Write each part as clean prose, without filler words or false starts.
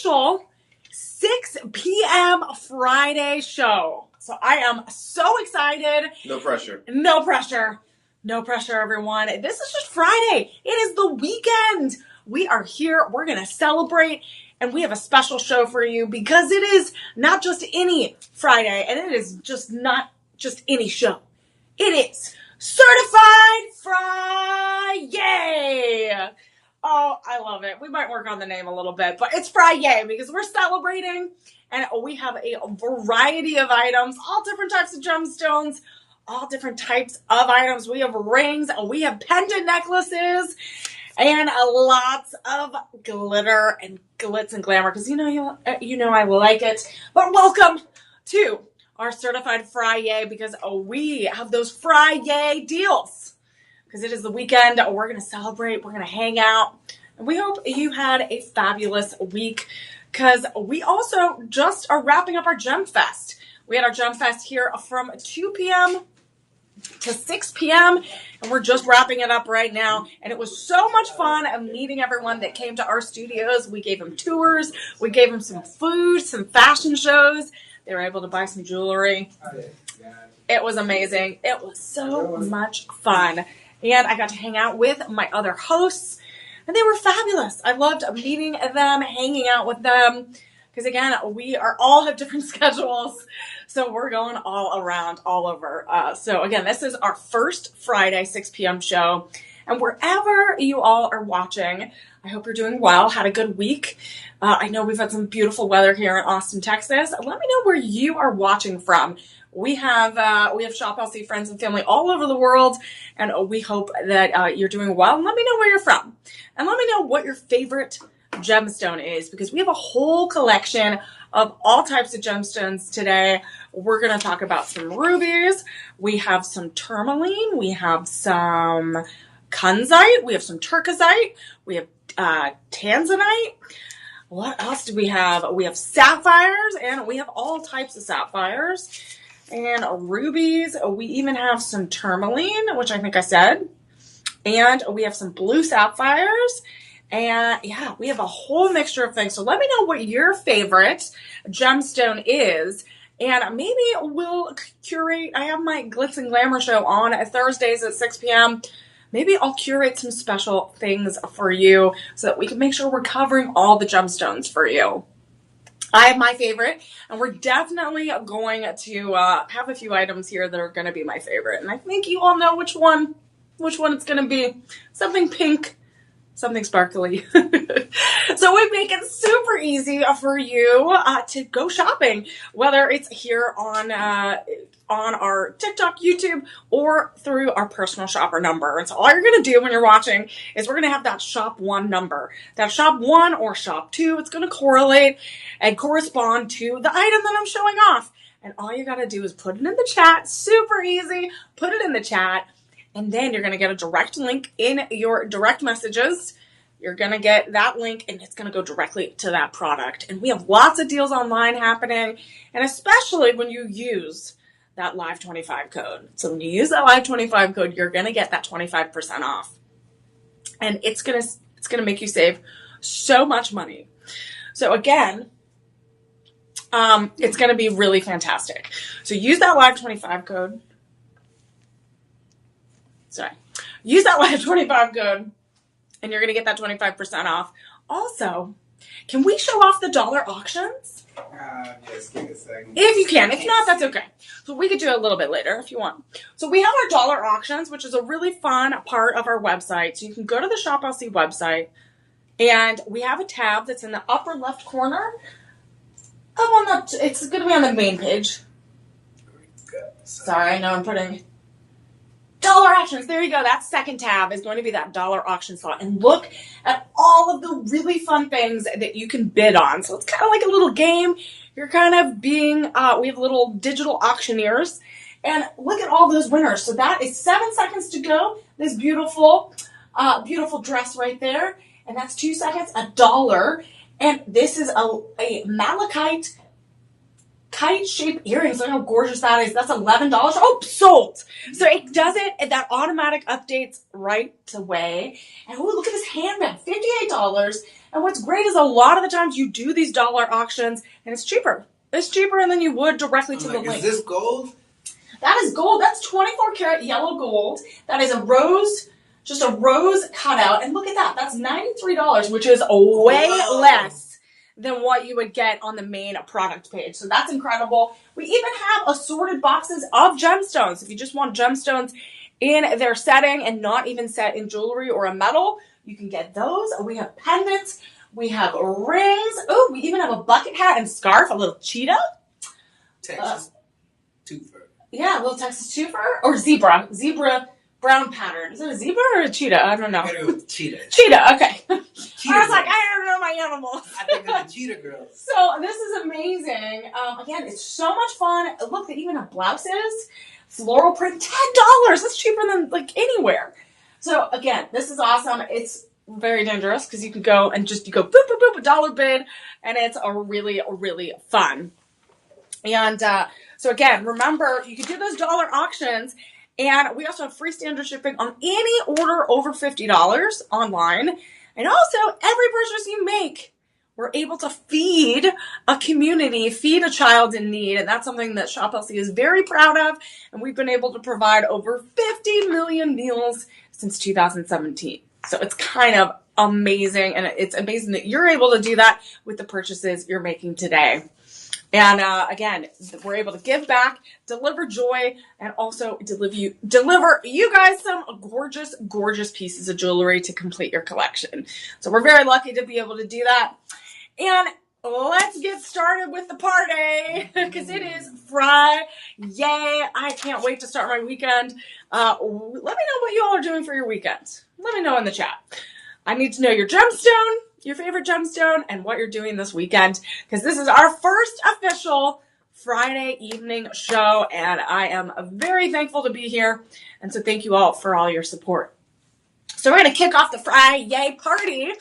special 6 p.m. Friday show. So I am so excited. No pressure. No pressure. No pressure, everyone. This is just Friday. It is the weekend. We are here. We're going to celebrate. And we have a special show for you because it is not just any Friday. And it is just not just any show. It is Certified Friyay. Oh, I love it. We might work on the name a little bit, but it's Friyay because we're celebrating. And we have a variety of items, all different types of gemstones, all different types of items. We have rings, we have pendant necklaces, and lots of glitter and glitz and glamour because you know I like it. But welcome to our Certified Friyay because we have those Friyay deals because it is the weekend. We're going to celebrate. We're going to hang out. And we hope you had a fabulous week because we also just are wrapping up our Gem Fest. We had our Gem Fest here from 2 p.m. to 6 p.m. and we're just wrapping it up right now. And it was so much fun of meeting everyone that came to our studios. We gave them tours. We gave them some food, some fashion shows. They were able to buy some jewelry. It was amazing. It was so much fun. And I got to hang out with my other hosts. And they were fabulous. I loved meeting them, hanging out with them. Because again, we are all have different schedules. So we're going all around, all over. So again, this is our first Friday, 6 p.m. show. And wherever you all are watching, I hope you're doing well. Had a good week. I know we've had some beautiful weather here in Austin, Texas. Let me know where you are watching from. We have Shop LC friends and family all over the world, and we hope that you're doing well. And let me know where you're from, and let me know what your favorite gemstone is because we have a whole collection of all types of gemstones today. We're going to talk about some rubies. We have some tourmaline. We have some kunzite. We have some turquoisite. We have tanzanite. What else do we have? We have sapphires, and we have all types of sapphires and rubies. We even have some tourmaline, which I think I said, and we have some blue sapphires. And yeah, we have a whole mixture of things. So let me know what your favorite gemstone is. And maybe we'll curate. I have my Glitz and Glamour show on Thursdays at 6 p.m. Maybe I'll curate some special things for you so that we can make sure we're covering all the gemstones for you. I have my favorite, and we're definitely going to have a few items here that are going to be my favorite. And I think you all know which one it's going to be. Something pink. Something sparkly. So we make it super easy for you to go shopping, whether it's here on our TikTok, YouTube, or through our personal shopper number. And so all you're going to do when you're watching is we're going to have that shop 1 number. That shop 1 or shop 2, it's going to correlate and correspond to the item that I'm showing off. And all you got to do is put it in the chat. Super easy. Put it in the chat. And then you're going to get a direct link in your direct messages. You're going to get that link, and it's going to go directly to that product. And we have lots of deals online happening, and especially when you use that Live 25 code. So when you use that Live 25 code, you're going to get that 25% off. And it's going to make you save so much money. So again, it's going to be really fantastic. So use that Live 25 code. Use that Live 25 code, and you're going to get that 25% off. Also, can we show off the dollar auctions? Yes, give me a second. If you can. If not, that's okay. So we could do it a little bit later if you want. So we have our dollar auctions, which is a really fun part of our website. So you can go to the Shop LC website, and we have a tab that's in the upper left corner. It's going to be on the main page. Sorry, I know I'm putting... Dollar auctions. There you go. That second tab is going to be that dollar auction slot. And look at all of the really fun things that you can bid on. So it's kind of like a little game. You're kind of being, we have little digital auctioneers. And look at all those winners. So that is 7 seconds to go. This beautiful dress right there. And that's 2 seconds, $1. And this is a malachite kite-shaped earrings. Look how gorgeous that is. That's $11. Oh, sold. So it does it. That automatic updates right away. And oh, look at this handbag. $58. And what's great is a lot of the times you do these dollar auctions and it's cheaper. It's cheaper than you would directly to the link. Is this gold? That is gold. That's 24 karat yellow gold. That is a rose, just a rose cutout. And look at that. That's $93, which is way less than what you would get on the main product page. So that's incredible. We even have assorted boxes of gemstones. If you just want gemstones in their setting and not even set in jewelry or a metal, you can get those. We have pendants. We have rings. Oh, we even have a bucket hat and scarf, a little cheetah. Texas twofer. Yeah, a little Texas twofer or zebra. Zebra brown pattern. Is it a zebra or a cheetah? I don't know. Cheetah. Cheetah, okay. Cheetah I was like, I don't know my animals. I think they're the cheetah girls. So this is amazing. Again, it's so much fun. Look, they even have blouses. Floral print, $10. That's cheaper than like anywhere. So again, this is awesome. It's very dangerous because you can go and you go boop, boop, boop, a dollar bid, and it's a really, really fun. And so again, remember, you can do those dollar auctions. And we also have free standard shipping on any order over $50 online. And also, every purchase you make, we're able to feed a community, feed a child in need. And that's something that Shop LC is very proud of. And we've been able to provide over 50 million meals since 2017. So it's kind of amazing. And it's amazing that you're able to do that with the purchases you're making today. And again, we're able to give back, deliver joy, and also deliver you guys some gorgeous, gorgeous pieces of jewelry to complete your collection. So we're very lucky to be able to do that. And let's get started with the party because it is Friyay. I can't wait to start my weekend. Let me know what you all are doing for your weekend. Let me know in the chat. I need to know your gemstone, your favorite gemstone, and what you're doing this weekend, because this is our first official Friday evening show, and I am very thankful to be here, and so thank you all for all your support. So we're going to kick off the Friyay party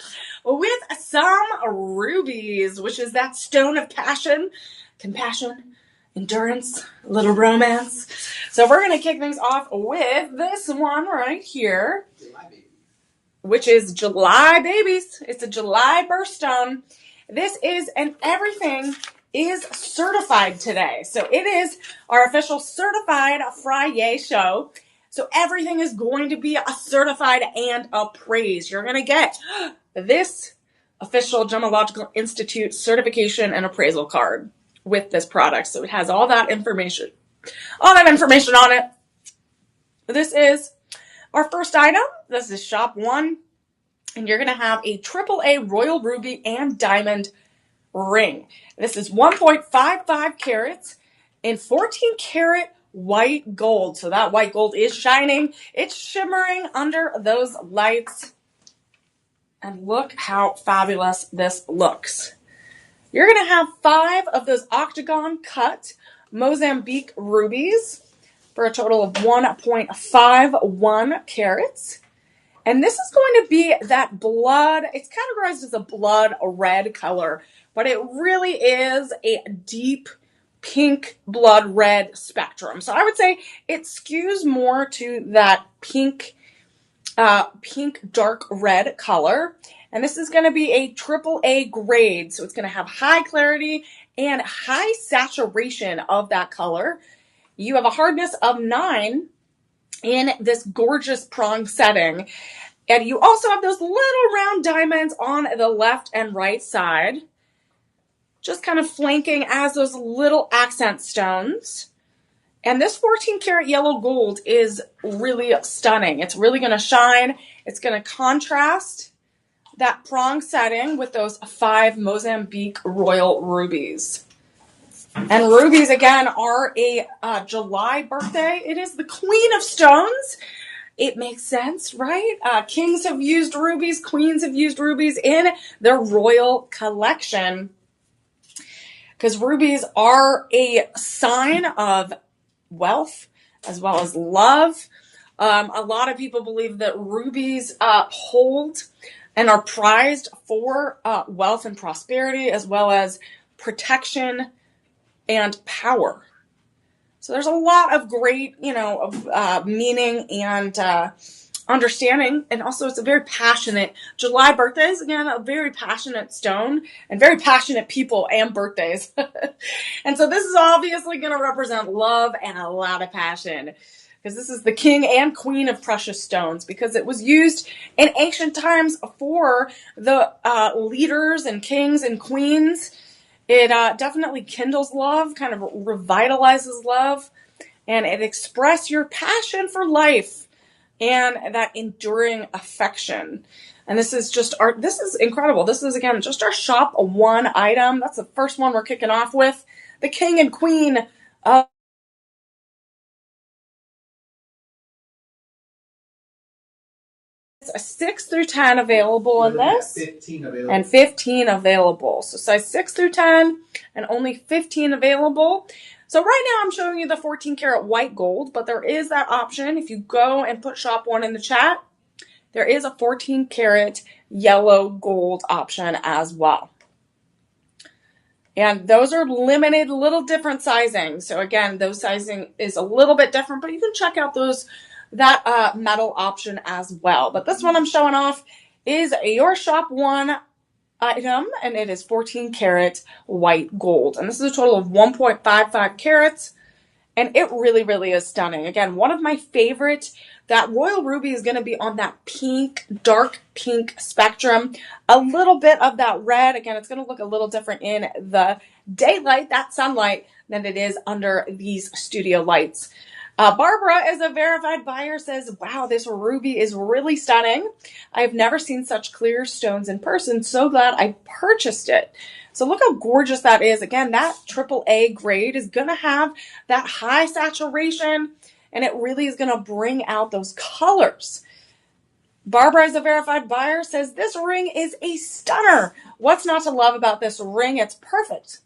with some rubies, which is that stone of passion, compassion, endurance, a little romance. So we're going to kick things off with this one right here, which is July Babies. It's a July birthstone. This is, and everything is certified today. So it is our official certified Friyay show. So everything is going to be a certified and appraised. You're going to get this official Gemological Institute certification and appraisal card with this product. So it has all that information on it. This is our first item. This is shop 1, and you're going to have a AAA royal ruby and diamond ring. This is 1.55 carats in 14 karat white gold. So that white gold is shining. It's shimmering under those lights. And look how fabulous this looks. You're going to have 5 of those octagon cut Mozambique rubies for a total of 1.51 carats. And this is going to be that blood, it's categorized as a blood red color, but it really is a deep pink blood red spectrum. So I would say it skews more to that pink dark red color. And this is going to be a AAA grade. So it's going to have high clarity and high saturation of that color. You have a hardness of 9 in this gorgeous prong setting. And you also have those little round diamonds on the left and right side, just kind of flanking as those little accent stones. And this 14 karat yellow gold is really stunning. It's really going to shine. It's going to contrast that prong setting with those 5 Mozambique royal rubies. And rubies, again, are a July birthday. It is the queen of stones. It makes sense, right? Kings have used rubies. Queens have used rubies in their royal collection, because rubies are a sign of wealth as well as love. A lot of people believe that rubies hold and are prized for wealth and prosperity, as well as protection and power. So there's a lot of great, meaning and understanding. And also it's a very passionate, July birthdays, again, a very passionate stone and very passionate people and birthdays. And so this is obviously going to represent love and a lot of passion, because this is the king and queen of precious stones, because it was used in ancient times for the leaders and kings and queens. It definitely kindles love, kind of revitalizes love, and it expresses your passion for life and that enduring affection. And this is incredible. This is, again, just our shop one item. That's the first one we're kicking off with. The king and queen of 6 through 10 available in this. 15 available. And 15 available. So size 6 through 10 and only 15 available. So right now I'm showing you the 14 karat white gold, but there is that option. If you go and put shop one in the chat, there is a 14 karat yellow gold option as well. And those are limited, little different sizing. So again, those sizing is a little bit different, but you can check out that metal option as well. But this one I'm showing off is your shop one item, and it is 14 karat white gold. And this is a total of 1.55 carats. And it really, really is stunning. Again, one of my favorite, that royal ruby is going to be on that pink, dark pink spectrum. A little bit of that red. Again, it's going to look a little different in the daylight, that sunlight, than it is under these studio lights. Barbara is a verified buyer, says, wow, this ruby is really stunning. I've never seen such clear stones in person. So glad I purchased it. So look how gorgeous that is. Again, that AAA grade is going to have that high saturation, and it really is going to bring out those colors. Barbara is a verified buyer, says, this ring is a stunner. What's not to love about this ring? It's perfect.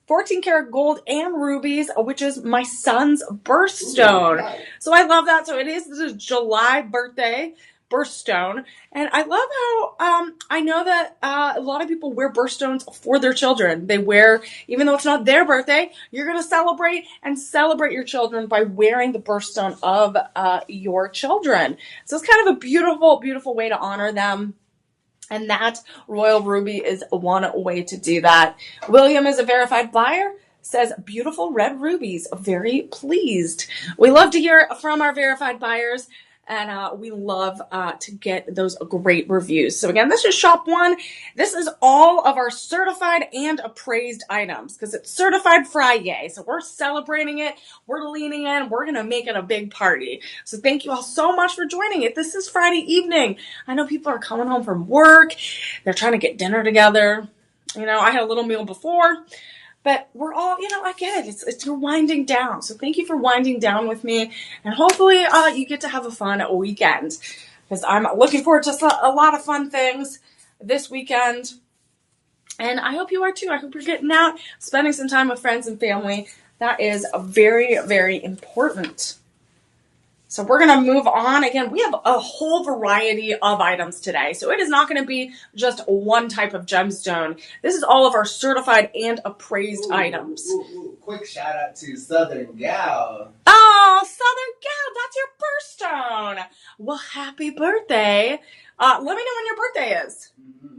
14 karat gold and rubies, which is my son's birthstone. Nice. So I love that. So it is the July birthstone. And I love how I know that a lot of people wear birthstones for their children. They wear, even though it's not their birthday, you're going to celebrate your children by wearing the birthstone of your children. So it's kind of a beautiful, beautiful way to honor them. And that royal ruby is one way to do that. William is a verified buyer, says, beautiful red rubies, very pleased. We love to hear from our verified buyers, and we love to get those great reviews. So again, this is shop one. This is all of our certified and appraised items, because it's certified Friyay. So we're celebrating it. We're leaning in. We're going to make it a big party. So thank you all so much for joining it. This is Friday evening. I know people are coming home from work. They're trying to get dinner together. I had a little meal before. But we're all, I get it. You're winding down. So thank you for winding down with me. And hopefully you get to have a fun weekend, because I'm looking forward to a lot of fun things this weekend. And I hope you are too. I hope you're getting out, spending some time with friends and family. That is very, very important. So we're going to move on. Again, we have a whole variety of items today. So it is not going to be just one type of gemstone. This is all of our certified and appraised items. Quick shout out to Southern Gal. Oh, Southern Gal, that's your birthstone. Well, happy birthday. Let me know when your birthday is.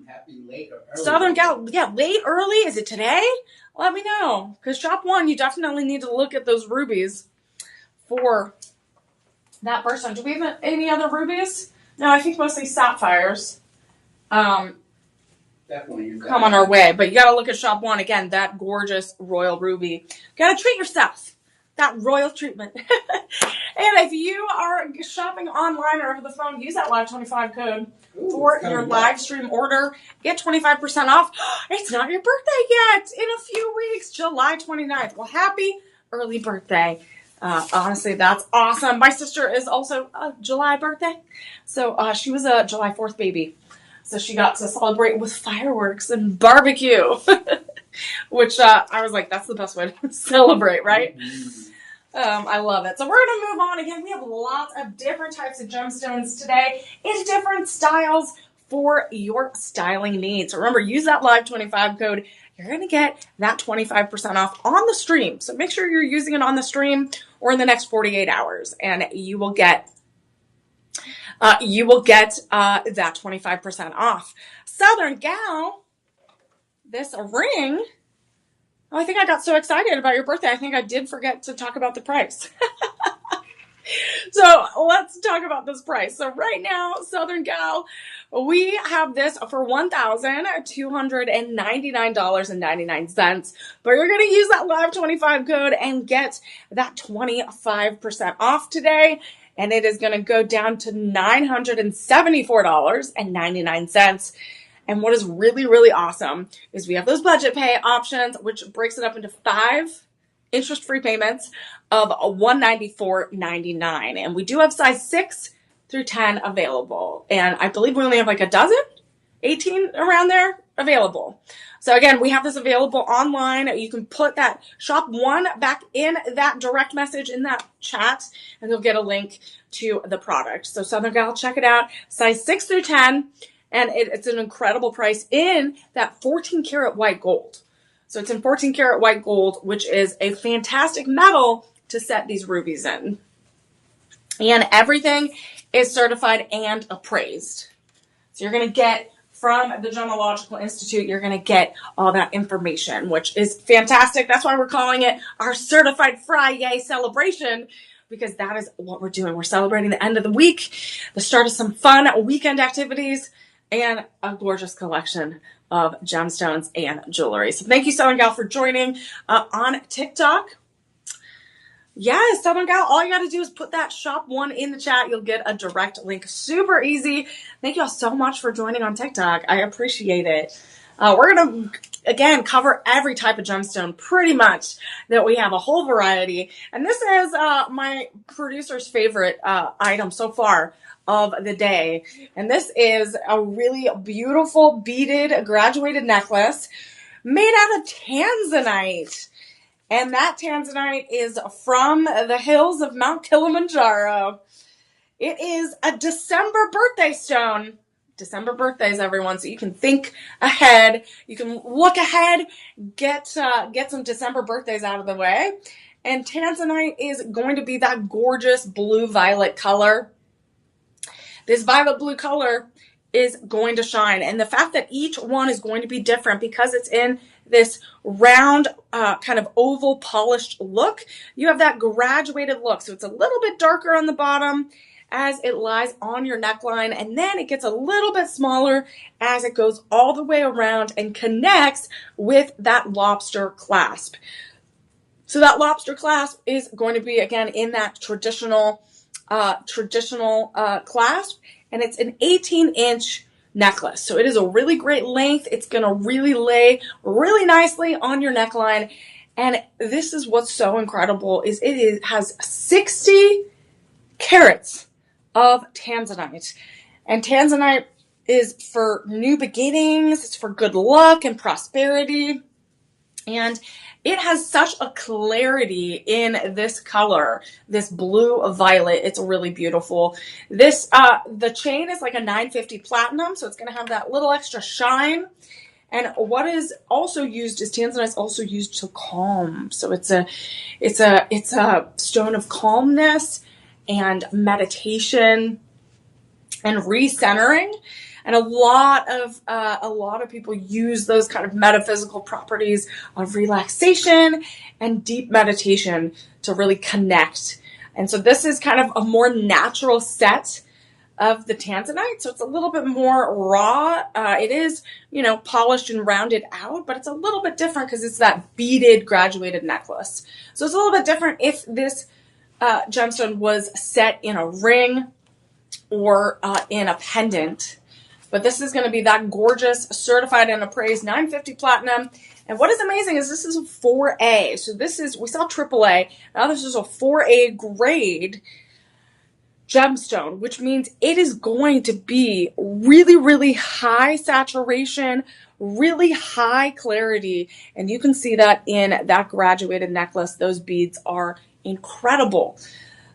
Happy late or early. Southern Gal, yeah, late, early. Is it today? Let me know. Because shop one, you definitely need to look at those rubies for that birthstone. Do we have any other rubies? No, I think mostly sapphires. Definitely come on our way. But you got to look at shop one. Again, that gorgeous royal ruby. Got to treat yourself. That royal treatment. And if you are shopping online or over the phone, use that Live25 code for your live stream order. Get 25% off. It's not your birthday yet. In a few weeks, July 29th. Well, happy early birthday. Honestly, that's awesome. My sister is also a July birthday. So she was a July 4th baby. So she got to celebrate with fireworks and barbecue. Which I was like, that's the best way to celebrate, right? I love it. So we're going to move on. Again, we have lots of different types of gemstones today in different styles for your styling needs. So remember, use that live25 code. You're going to get that 25% off on the stream. So make sure you're using it on the stream or in the next 48 hours, and you will get that 25% off. Southern Gal, this ring. Oh, I think I got so excited about your birthday. I think I did forget to talk about the price. So let's talk about this price. So right now, Southern Gal, we have this for $1,299.99, but you're going to use that live25 code and get that 25% off today. And it is going to go down to $974.99. And what is really, really awesome is we have those budget pay options, which breaks it up into 5 interest-free payments of $194.99. And we do have size 6 through 10 available. And I believe we only have like a dozen, 18 around there available. So again, we have this available online. You can put that shop 1 back in that direct message in that chat, and you'll get a link to the product. So Southern Gal, check it out. Size 6 through 10. And it's an incredible price in that 14 karat white gold. So it's in 14 karat white gold, which is a fantastic metal to set these rubies in. And everything is certified and appraised. So you're going to get from the Gemological Institute, you're going to get all that information, which is fantastic. That's why we're calling it our certified Friyay celebration, because that is what we're doing. We're celebrating the end of the week, the start of some fun weekend activities, and a gorgeous collection of gemstones and jewelry. So thank you, Southern Gal, for joining on TikTok. Yes, Southern Gal, all you got to do is put that shop 1 in the chat. You'll get a direct link. Super easy. Thank you all so much for joining on TikTok. I appreciate it. We're going to, again, cover every type of gemstone pretty much that we have, a whole variety. And this is my producer's favorite item so far of the day. And this is a really beautiful beaded graduated necklace made out of tanzanite. And that tanzanite is from the hills of Mount Kilimanjaro. It is a December birthday stone. December birthdays, everyone. So you can think ahead. You can look ahead, get some December birthdays out of the way. And tanzanite is going to be that gorgeous blue-violet color. This violet blue color is going to shine. And the fact that each one is going to be different because it's in this round, kind of oval polished look, you have that graduated look. So it's a little bit darker on the bottom as it lies on your neckline, and then it gets a little bit smaller as it goes all the way around and connects with that lobster clasp. So that lobster clasp is going to be, again, in that traditional clasp, and it's an 18-inch necklace. So it is a really great length. It's going to really lay really nicely on your neckline. And this is what's so incredible is has 60 carats of tanzanite. And tanzanite is for new beginnings. It's for good luck and prosperity. And it has such a clarity in this color, this blue violet. It's really beautiful. This, the chain is like a 950 platinum, so it's going to have that little extra shine. And what is also used is tanzanite is also used to calm. So it's a stone of calmness and meditation and recentering. And a lot of people use those kind of metaphysical properties of relaxation and deep meditation to really connect. And so this is kind of a more natural set of the tanzanite. So it's a little bit more raw. It is, polished and rounded out, but it's a little bit different because it's that beaded graduated necklace. So it's a little bit different if this gemstone was set in a ring or in a pendant. But this is going to be that gorgeous, certified and appraised 950 platinum. And what is amazing is this is a 4A. So we saw AAA. Now this is a 4A grade gemstone, which means it is going to be really, really high saturation, really high clarity. And you can see that in that graduated necklace. Those beads are incredible.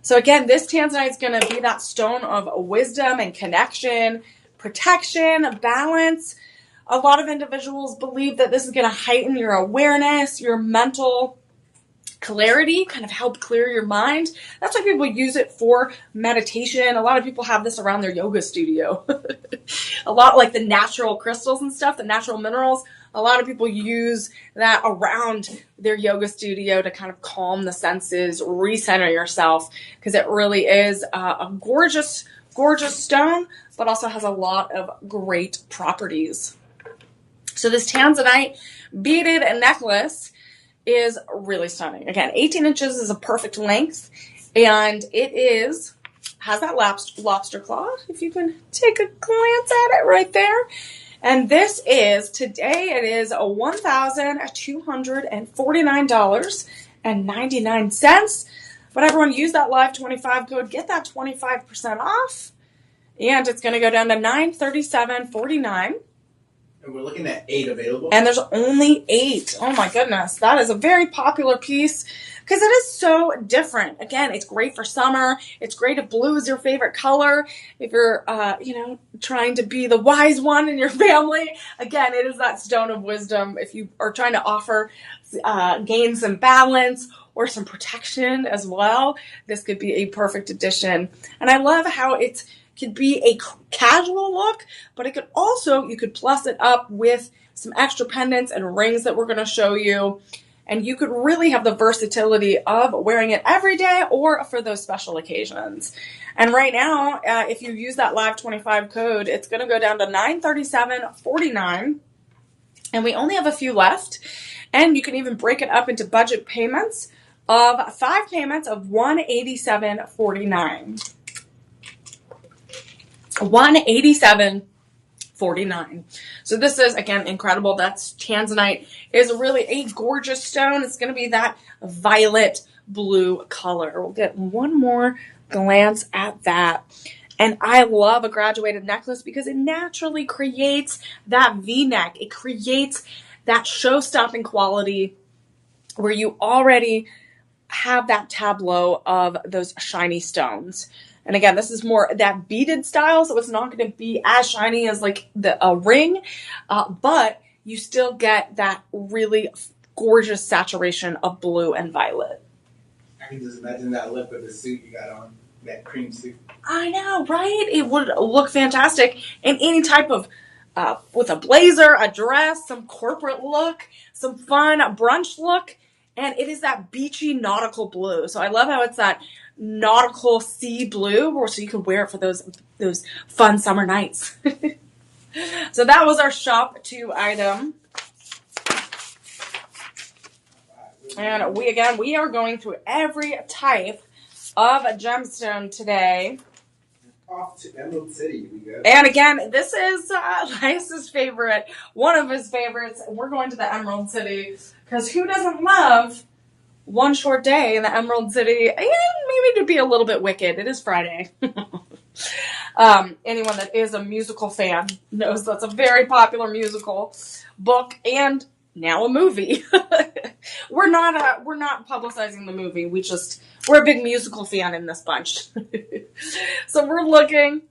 So again, this tanzanite is going to be that stone of wisdom and connection, protection, balance. A lot of individuals believe that this is going to heighten your awareness, your mental clarity, kind of help clear your mind. That's why people use it for meditation. A lot of people have this around their yoga studio. A lot like the natural crystals and stuff, the natural minerals. A lot of people use that around their yoga studio to kind of calm the senses, recenter yourself, because it really is a gorgeous, gorgeous stone, but also has a lot of great properties. So this tanzanite beaded necklace is really stunning. Again, 18 inches is a perfect length, and it has that lobster claw, if you can take a glance at it right there. And this is, today it is $1,249.99. But everyone, use that live 25 code, get that 25% off, and it's going to go down to $937.49. And we're looking at 8 available. And there's only 8. Oh my goodness. That is a very popular piece because it is so different. Again, it's great for summer. It's great if blue is your favorite color. If you're, trying to be the wise one in your family. Again, it is that stone of wisdom. If you are trying to offer, gain some balance or some protection as well, this could be a perfect addition. And I love how it could be a casual look, but it could also, you could plus it up with some extra pendants and rings that we're going to show you. And you could really have the versatility of wearing it every day or for those special occasions. And right now, if you use that live 25 code, it's going to go down to $937.49. And we only have a few left. And you can even break it up into budget payments of 5 payments of $187.49. $187.49. So this is, again, incredible. That's tanzanite. Is really a gorgeous stone. It's going to be that violet blue color. We'll get one more glance at that. And I love a graduated necklace because it naturally creates that V-neck. It creates that show-stopping quality where you already have that tableau of those shiny stones. And again, this is more that beaded style, so it's not going to be as shiny as like a ring, but you still get that really gorgeous saturation of blue and violet. I can just imagine that look with the suit you got on, that cream suit. I know, right? It would look fantastic in any type of, with a blazer, a dress, some corporate look, some fun brunch look. And it is that beachy nautical blue. So I love how it's that nautical sea blue, so you can wear it for those fun summer nights. So that was our shop 2 item. And we are going through every type of gemstone today. Off to Emerald City we go. And again, this is Elias's favorite, one of his favorites. We're going to the Emerald City because who doesn't love one short day in the Emerald City? And maybe to be a little bit wicked. It is Friday. Anyone that is a musical fan knows that's a very popular musical book and now a movie. We're not publicizing the movie. We're a big musical fan in this bunch. So we're looking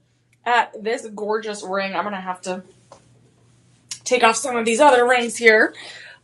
at this gorgeous ring. I'm going to have to take off some of these other rings here.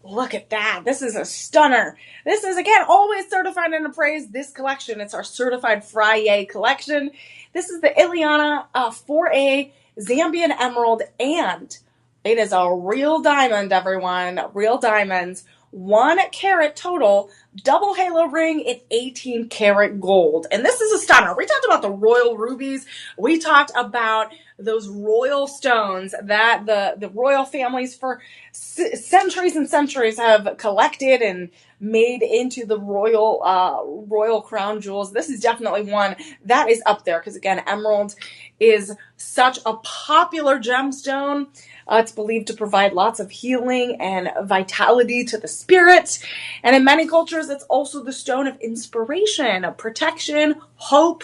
Look at that. This is a stunner. This is, again, always certified and appraised. This collection, it's our certified Friyay collection. This is the Ileana 4A Zambian Emerald, and it is a real diamond, everyone. Real diamonds. 1 carat total, double halo ring in 18 karat gold. And this is a stunner. We talked about the royal rubies. We talked about those royal stones that the royal families for centuries and centuries have collected and made into the royal crown jewels. This is definitely one that is up there because, again, emerald is such a popular gemstone. It's believed to provide lots of healing and vitality to the spirit. And in many cultures, it's also the stone of inspiration, of protection, hope,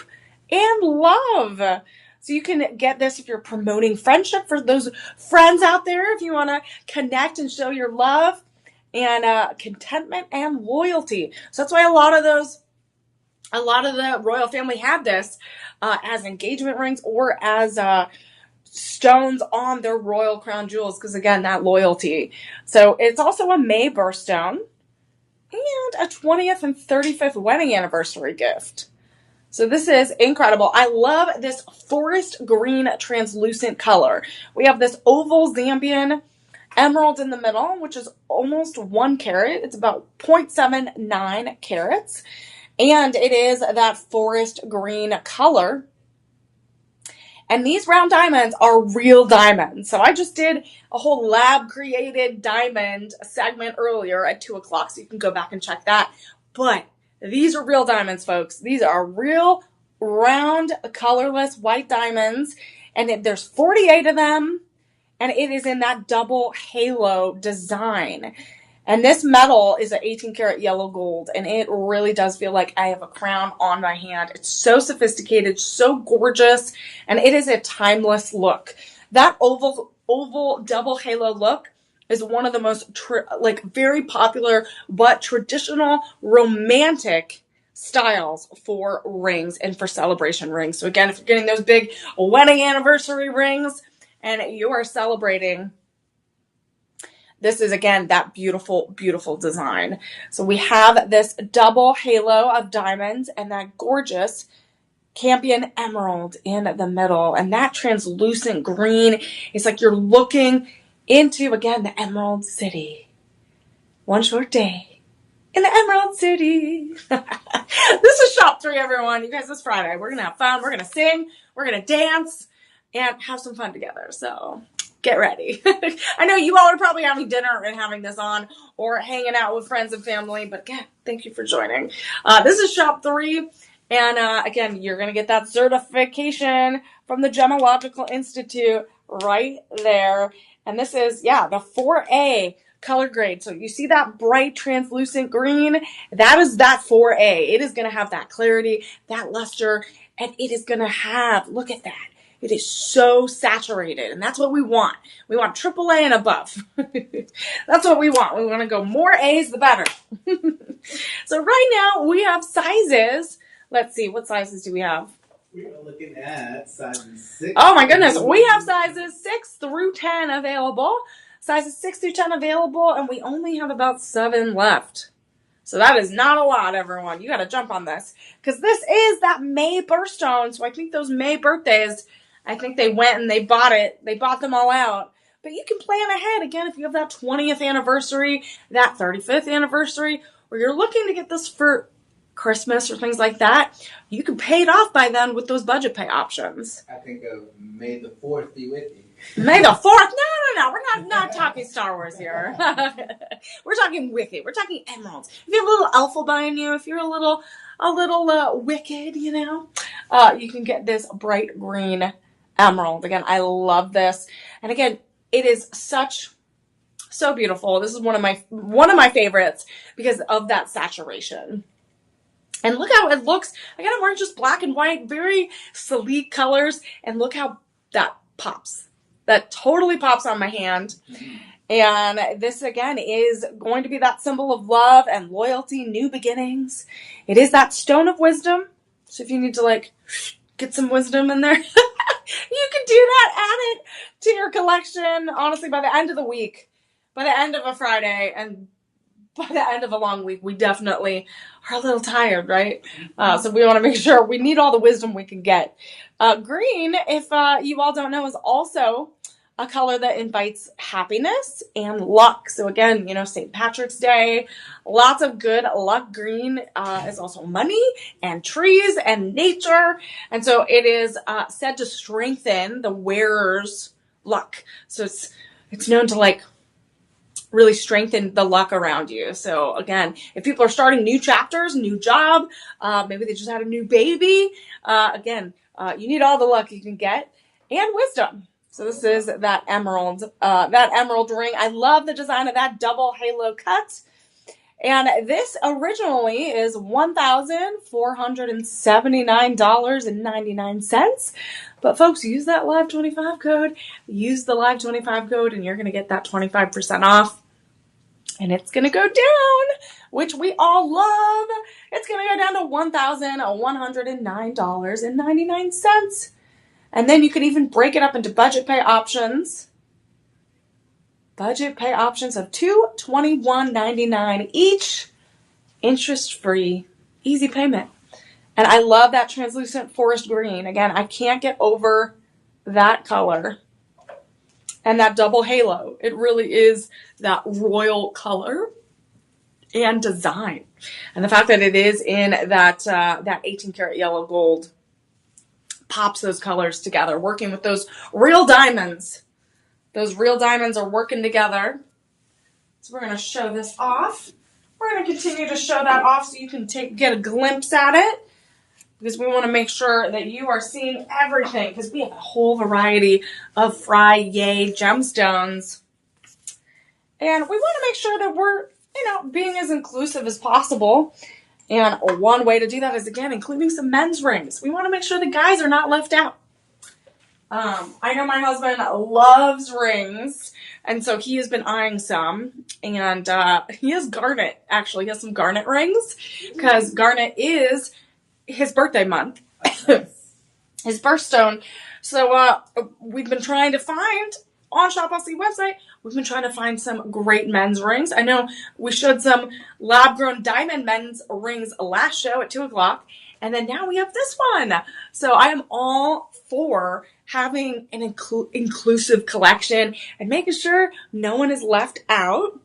and love. So you can get this if you're promoting friendship for those friends out there, if you want to connect and show your love and contentment and loyalty. So that's why a lot of the royal family had this as engagement rings or as stones on their royal crown jewels because, again, that loyalty. So it's also a Mae birthstone and a 20th and 35th wedding anniversary gift. So this is incredible. I love this forest green translucent color. We have this oval Zambian emerald in the middle, which is almost 1 carat. It's about 0.79 carats. And it is that forest green color. And these round diamonds are real diamonds. So I just did a whole lab created diamond segment earlier at 2 o'clock. So you can go back and check that. But these are real diamonds, folks. These are real round, colorless white diamonds. And there's 48 of them. And it is in that double halo design. And this metal is an 18 karat yellow gold, and it really does feel like I have a crown on my hand. It's so sophisticated, so gorgeous, and it is a timeless look. That oval double halo look is one of the most very popular but traditional romantic styles for rings and for celebration rings. So again, if you're getting those big wedding anniversary rings and you are celebrating, this is, again, that beautiful, beautiful design. So we have this double halo of diamonds and that gorgeous campion emerald in the middle. And that translucent green is like you're looking into, again, the Emerald City. One short day in the Emerald City. This is Shop 3, everyone. You guys, this Friday, we're going to have fun. We're going to sing. We're going to dance and have some fun together. So get ready. I know you all are probably having dinner and having this on or hanging out with friends and family, but again, thank you for joining. This is Shop 3, and again, you're going to get that certification from the Gemological Institute right there. And this is, the 4A color grade. So you see that bright translucent green? That is that 4A. It is going to have that clarity, that luster, and it is going to have, look at that. It is so saturated, and that's what we want. We want AAA and above. That's what we want. We want to go more A's, the better. So right now, we have sizes. Let's see, what sizes do we have? We are looking at sizes 6. Oh my goodness, we have sizes 6 through 10 available. Sizes 6 through 10 available, and we only have about 7 left. So that is not a lot, everyone. You got to jump on this, because this is that Mae birthstone. So I think those Mae birthdays, I think they went and they bought it. They bought them all out. But you can plan ahead. Again, if you have that 20th anniversary, that 35th anniversary, or you're looking to get this for Christmas or things like that, you can pay it off by then with those budget pay options. I think of May the 4th be with you. May the 4th? No. We're not talking Star Wars here. We're talking wicked. We're talking emeralds. If you have a little alpha behind you, if you're a little wicked, you can get this bright green emerald. Again, I love this. And again, it is so beautiful. This is one of my favorites because of that saturation. And look how it looks. Again, I'm wearing just black and white, very sleek colors. And look how that pops. That totally pops on my hand. And this, again, is going to be that symbol of love and loyalty, new beginnings. It is that stone of wisdom. So if you need to, get some wisdom in there, you can do that. Add it to your collection. Honestly, by the end of the week, by the end of a Friday, and by the end of a long week, we definitely are a little tired, right? So we want to make sure we need all the wisdom we can get. Green, if you all don't know, is also a color that invites happiness and luck. So again, St. Patrick's Day, lots of good luck. Green is also money and trees and nature. And so it is said to strengthen the wearer's luck. So it's known to really strengthen the luck around you. So again, if people are starting new chapters, new job, maybe they just had a new baby, you need all the luck you can get and wisdom. So this is that emerald ring. I love the design of that double halo cut. And this originally is $1,479.99. But folks, use that Live 25 code. Use the Live 25 code and you're going to get that 25% off. And it's going to go down, which we all love. It's going to go down to $1,109.99. And then you can even break it up into budget pay options. Budget pay options of $221.99 each, interest-free, easy payment. And I love that translucent forest green. Again, I can't get over that color and that double halo. It really is that royal color and design. And the fact that it is in that 18 karat yellow gold pops those colors together, working with those real diamonds. Those real diamonds are working together. So we're going to show this off. We're going to continue to show that off so you can get a glimpse at it, because we want to make sure that you are seeing everything, because we have a whole variety of Friyay gemstones. And we want to make sure that we're, being as inclusive as possible. And one way to do that is, again, including some men's rings. We want to make sure the guys are not left out. I know my husband loves rings, and so he has been eyeing some, and he has garnet, actually. He has some garnet rings, because garnet is his birthday month, his birthstone. So we've been trying to find, on ShopLC website, we've been trying to find some great men's rings. I know we showed some lab-grown diamond men's rings last show at 2 o'clock, and then now we have this one. So I am all for having an inclusive collection and making sure no one is left out.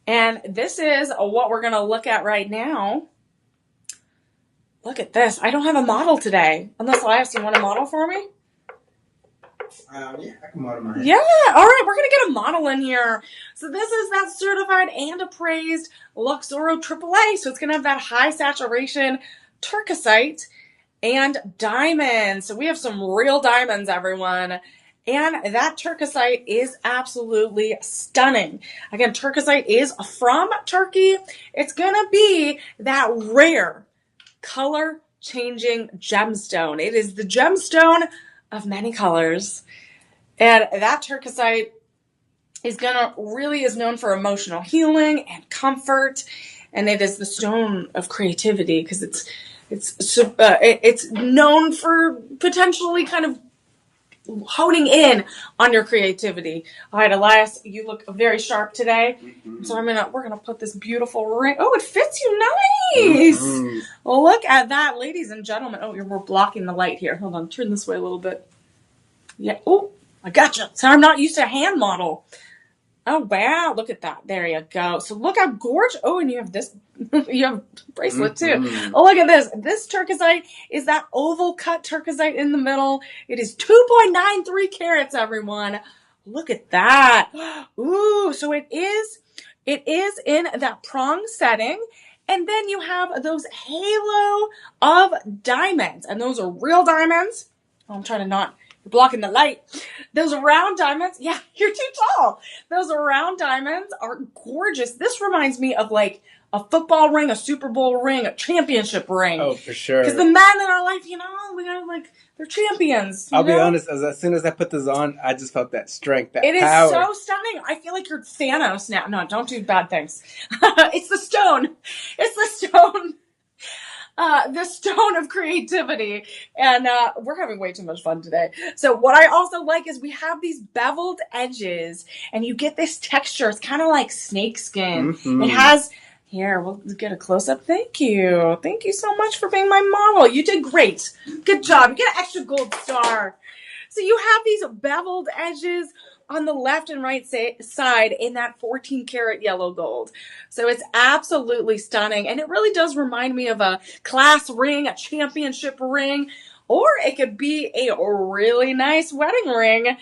And this is what we're going to look at right now. Look at this. I don't have a model today. Unless, Elias, you want a model for me? Yeah, I can model mine. Yeah. All right. We're going to get a model in here. So this is that certified and appraised Luxoro AAA. So it's going to have that high saturation turquoisite and diamonds. So we have some real diamonds, everyone. And that turquoisite is absolutely stunning. Again, turquoisite is from Turkey. It's going to be that rare color changing gemstone. It is the gemstone of many colors. And that turquoisite is known for emotional healing and comfort. And it is the stone of creativity, because it's known for potentially kind of honing in on your creativity. All right, Elias, you look very sharp today. Mm-hmm. So we're gonna put this beautiful ring. Oh, it fits you nice. Mm-hmm. Well, look at that, ladies and gentlemen. Oh, we're blocking the light here. Hold on, turn this way a little bit. Yeah. Oh, I gotcha. So I'm not used to a hand model. Oh, wow. Look at that. There you go. So look how gorgeous. Oh, and you have this. You have a bracelet too. Mm-hmm. Oh, look at this. This turquoisite is that oval cut turquoisite in the middle. It is 2.93 carats, everyone. Look at that. Ooh, so it is in that prong setting. And then you have those halo of diamonds. And those are real diamonds. Oh, I'm trying to not. You're blocking the light. Those round diamonds. Yeah, you're too tall. Those round diamonds are gorgeous. This reminds me of like a football ring, a Super Bowl ring, a championship ring. Oh, for sure. Because the men in our life, we got they're champions. I'll be honest, as soon as I put this on, I just felt that strength, that power. It is so stunning. I feel like you're Thanos now. No, don't do bad things. It's the stone. It's the stone. The stone of creativity. And we're having way too much fun today. So what I also like is we have these beveled edges, and you get this texture. It's kind of like snake skin. Mm-hmm. It has, here, we'll get a close-up. Thank you. Thank you so much for being my model. You did great. Good job. You get an extra gold star. So you have these beveled edges on the left and right side in that 14 karat yellow gold. So it's absolutely stunning. And it really does remind me of a class ring, a championship ring, or it could be a really nice wedding ring.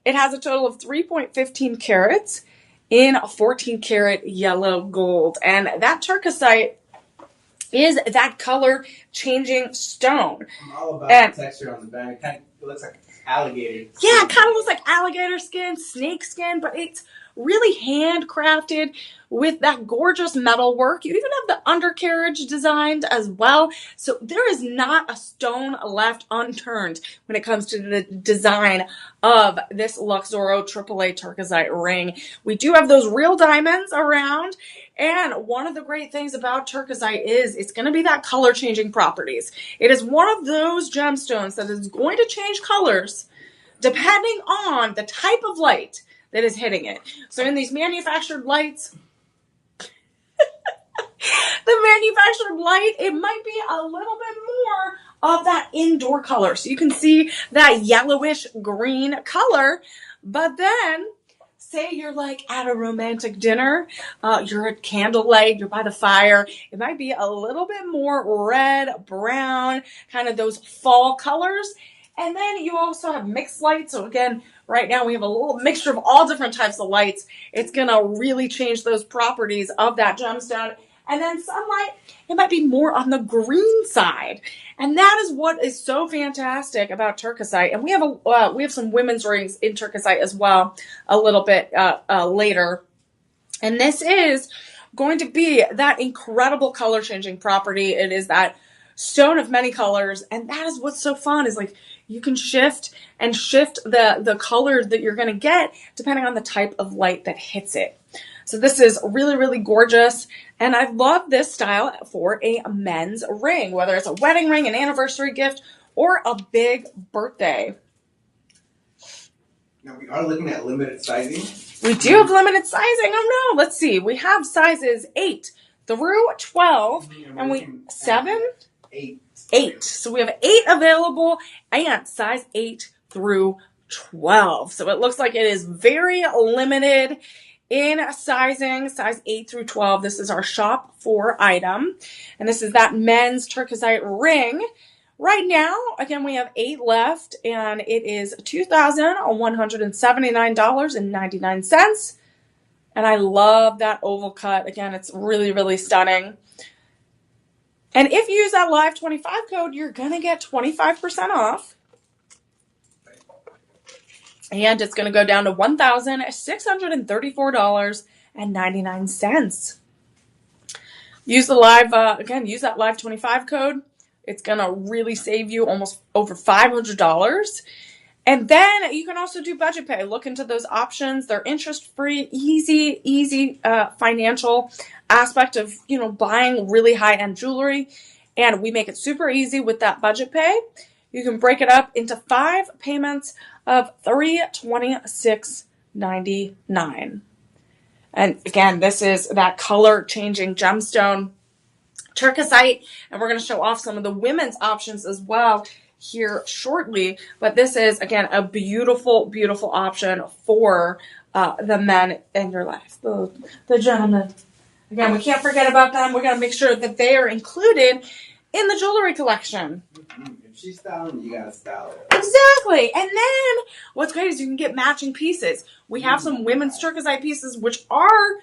It has a total of 3.15 carats in a 14 karat yellow gold. And that turquoisite is that color changing stone. I'm all about the texture on the back. It kind of looks like alligator. Yeah, it kind of looks like alligator skin, snake skin, but it's really handcrafted with that gorgeous metal work. You even have the undercarriage designed as well. So there is not a stone left unturned when it comes to the design of this Luxoro AAA Turquoisite ring. We do have those real diamonds around. And one of the great things about Turquoisite is it's going to be that color changing properties. It is one of those gemstones that is going to change colors depending on the type of light that is hitting it. So in these manufactured lights, the manufactured light, it might be a little bit more of that indoor color. So you can see that yellowish green color, but then say you're like at a romantic dinner, you're at candlelight, you're by the fire, it might be a little bit more red, brown, kind of those fall colors. And then you also have mixed lights. So again, right now we have a little mixture of all different types of lights. It's going to really change those properties of that gemstone. And then sunlight, it might be more on the green side. And that is what is so fantastic about Turquoisite. And we have some women's rings in Turquoisite as well a little bit later. And this is going to be that incredible color changing property. It is that stone of many colors. And that is what's so fun is like you can shift the color that you're going to get depending on the type of light that hits it. So this is really, really gorgeous. And I love this style for a men's ring, whether it's a wedding ring, an anniversary gift, or a big birthday. Now we are looking at limited sizing. We do have limited sizing. Oh no, let's see. We have sizes 8 through 12. And we 7? 8. So we have 8 available and size 8 through 12. So it looks like it is very limited in sizing, size 8 through 12. This is our shop 4 item. And this is that men's Turquoisite ring. Right now, again, we have 8 left, and it is $2,179.99. And I love that oval cut. Again, it's really, really stunning. And if you use that Live 25 code, you're going to get 25% off. And it's going to go down to $1,634.99. Use the Live, use that Live 25 code. It's going to really save you almost over $500. And then you can also do budget pay. Look into those options. They're interest-free, easy financial aspect of, buying really high-end jewelry. And we make it super easy with that budget pay. You can break it up into 5 payments of $326.99. And again, this is that color-changing gemstone Turquoisite, and we're going to show off some of the women's options as well here shortly. But this is, again, a beautiful, beautiful option for the men in your life, the gentlemen. Again, we can't forget about them. We're going to make sure that they are included in the jewelry collection. If she's styling, you got to style it. Exactly. And then what's great is you can get matching pieces. We have some women's Turquoisite pieces, which are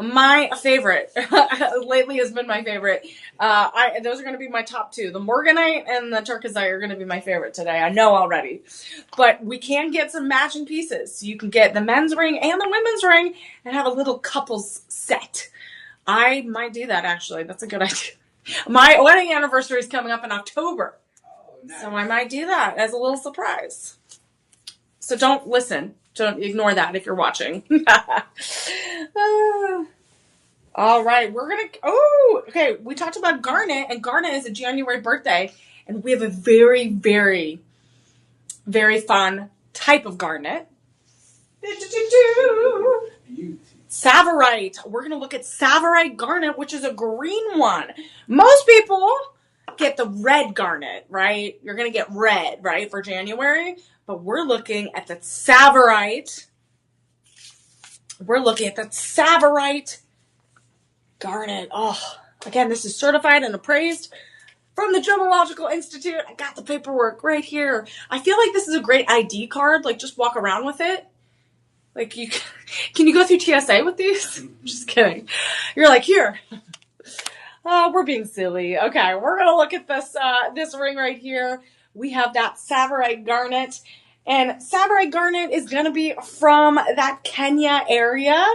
my favorite. Lately has been my favorite. Those are going to be my top 2. The Morganite and the Turquoisite are going to be my favorite today. I know already. But we can get some matching pieces. So you can get the men's ring and the women's ring and have a little couples set. I might do that, actually. That's a good idea. My wedding anniversary is coming up in October. Oh, nice. So I might do that as a little surprise. So don't listen. Don't ignore that if you're watching. All right. Okay. We talked about garnet, and garnet is a January birthday, and we have a very, very, very fun type of garnet. Tsavorite. We're going to look at Tsavorite garnet, which is a green one. Most people get the red garnet, right? You're going to get red, right, for January. But we're looking at the Tsavorite. We're looking at the Tsavorite garnet. Oh, again, this is certified and appraised from the Gemological Institute. I got the paperwork right here. I feel like this is a great ID card. Like, just walk around with it. Like, can you go through TSA with these? Just kidding. You're like, here. Oh, we're being silly. Okay, we're going to look at this ring right here. We have that Tsavorite garnet. And Savarite garnet is going to be from that Kenya area.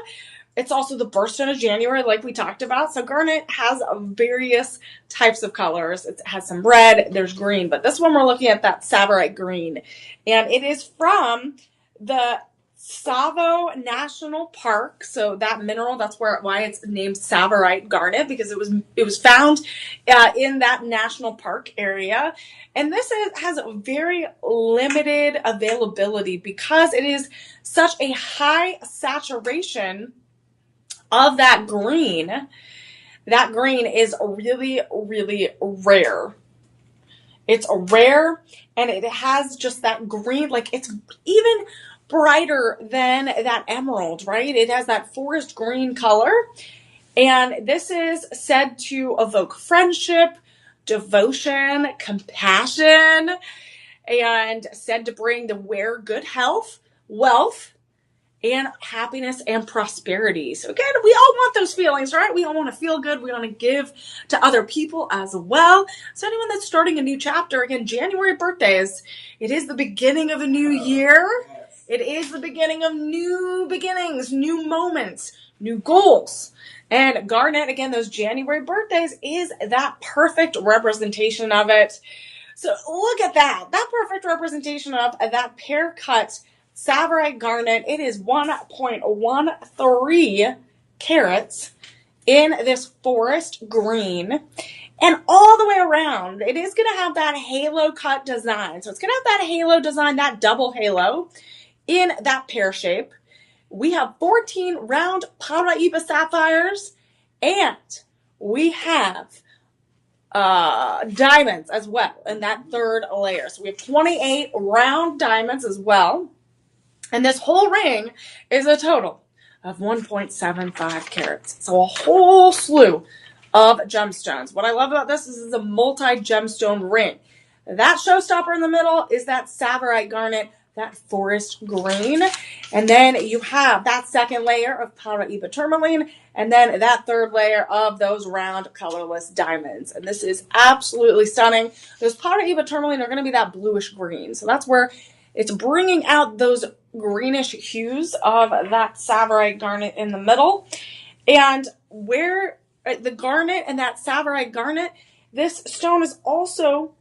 It's also the birthstone of January, like we talked about. So garnet has various types of colors. It has some red, there's green, but this one we're looking at that Savarite green. And it is from the Tsavo National Park. So that mineral, that's why it's named Savarite garnet, because it was found in that national park area. And this has a very limited availability because it is such a high saturation of that green. That green is really, really rare. It's rare, and it has just that green, like it's even brighter than that emerald, right? It has that forest green color. And this is said to evoke friendship, devotion, compassion, and said to bring the wearer good health, wealth, and happiness and prosperity. So again, we all want those feelings, right? We all want to feel good. We want to give to other people as well. So anyone that's starting a new chapter, again, January birthdays, it is the beginning of a new year. It is the beginning of new beginnings, new moments, new goals. And garnet, again, those January birthdays is that perfect representation of it. So look at that. That perfect representation of that pear cut Savarite garnet. It is 1.13 carats in this forest green. And all the way around, it is going to have that halo cut design. So it's going to have that halo design, that double halo in that pear shape. We have 14 round Paraiba sapphires, and we have diamonds as well in that third layer. So we have 28 round diamonds as well. And this whole ring is a total of 1.75 carats. So a whole slew of gemstones. What I love about this is it's a multi-gemstone ring. That showstopper in the middle is that Savarite garnet, that forest green. And then you have that second layer of Paraiba tourmaline, and then that third layer of those round colorless diamonds. And this is absolutely stunning. Those Paraiba tourmaline are going to be that bluish green. So that's where it's bringing out those greenish hues of that Savarite garnet in the middle. And where the garnet and that Savarite garnet, this stone is also,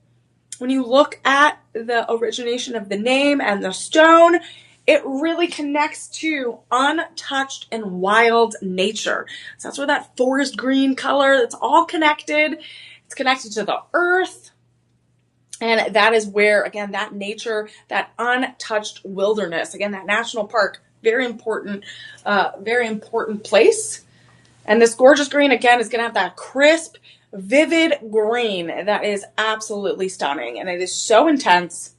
when you look at the origination of the name and the stone, it really connects to untouched and wild nature. So that's where that forest green color, it's all connected. It's connected to the earth. And that is where, again, that nature, that untouched wilderness, again, that national park, very important place. And this gorgeous green, again, is going to have that crisp, vivid green that is absolutely stunning. And it is so intense.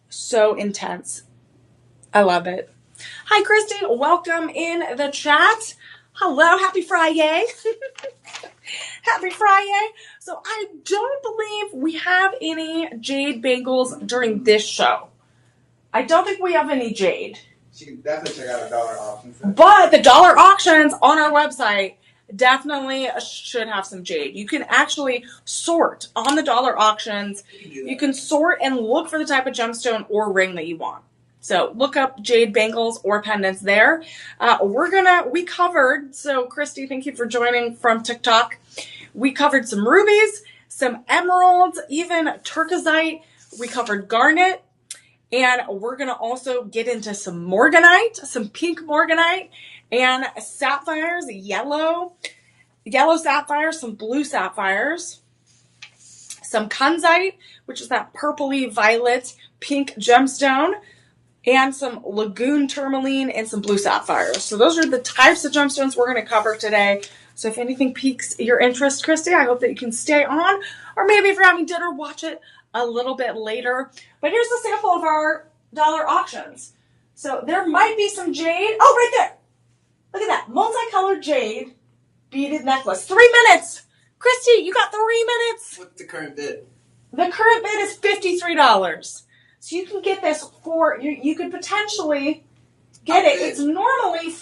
So intense. I love it. Hi, Christy. Welcome in the chat. Hello. Happy Friyay. Happy Friyay. So I don't believe we have any jade bangles during this show. I don't think we have any jade. She can definitely check out our dollar auctions. But the dollar auctions on our website definitely should have some jade. You can actually sort on the dollar auctions. You can sort and look for the type of gemstone or ring that you want. So look up jade bangles or pendants there. We covered, so Christy, thank you for joining from TikTok. We covered some rubies, some emeralds, even turquoisite. We covered garnet. And we're going to also get into some morganite, some pink morganite, and sapphires, yellow sapphires, some blue sapphires, some kunzite, which is that purpley violet pink gemstone, and some lagoon tourmaline and some blue sapphires. So those are the types of gemstones we're going to cover today. So if anything piques your interest, Christy, I hope that you can stay on, or maybe if you're having dinner, watch it a little bit later. But here's a sample of our dollar auctions. So there might be some jade. Oh, right there. Look at that. Multicolored jade beaded necklace. 3 minutes. Christy, you got 3 minutes. What's the current bid? The current bid is $53. So you can get this for, you could potentially get it. It's normally $539.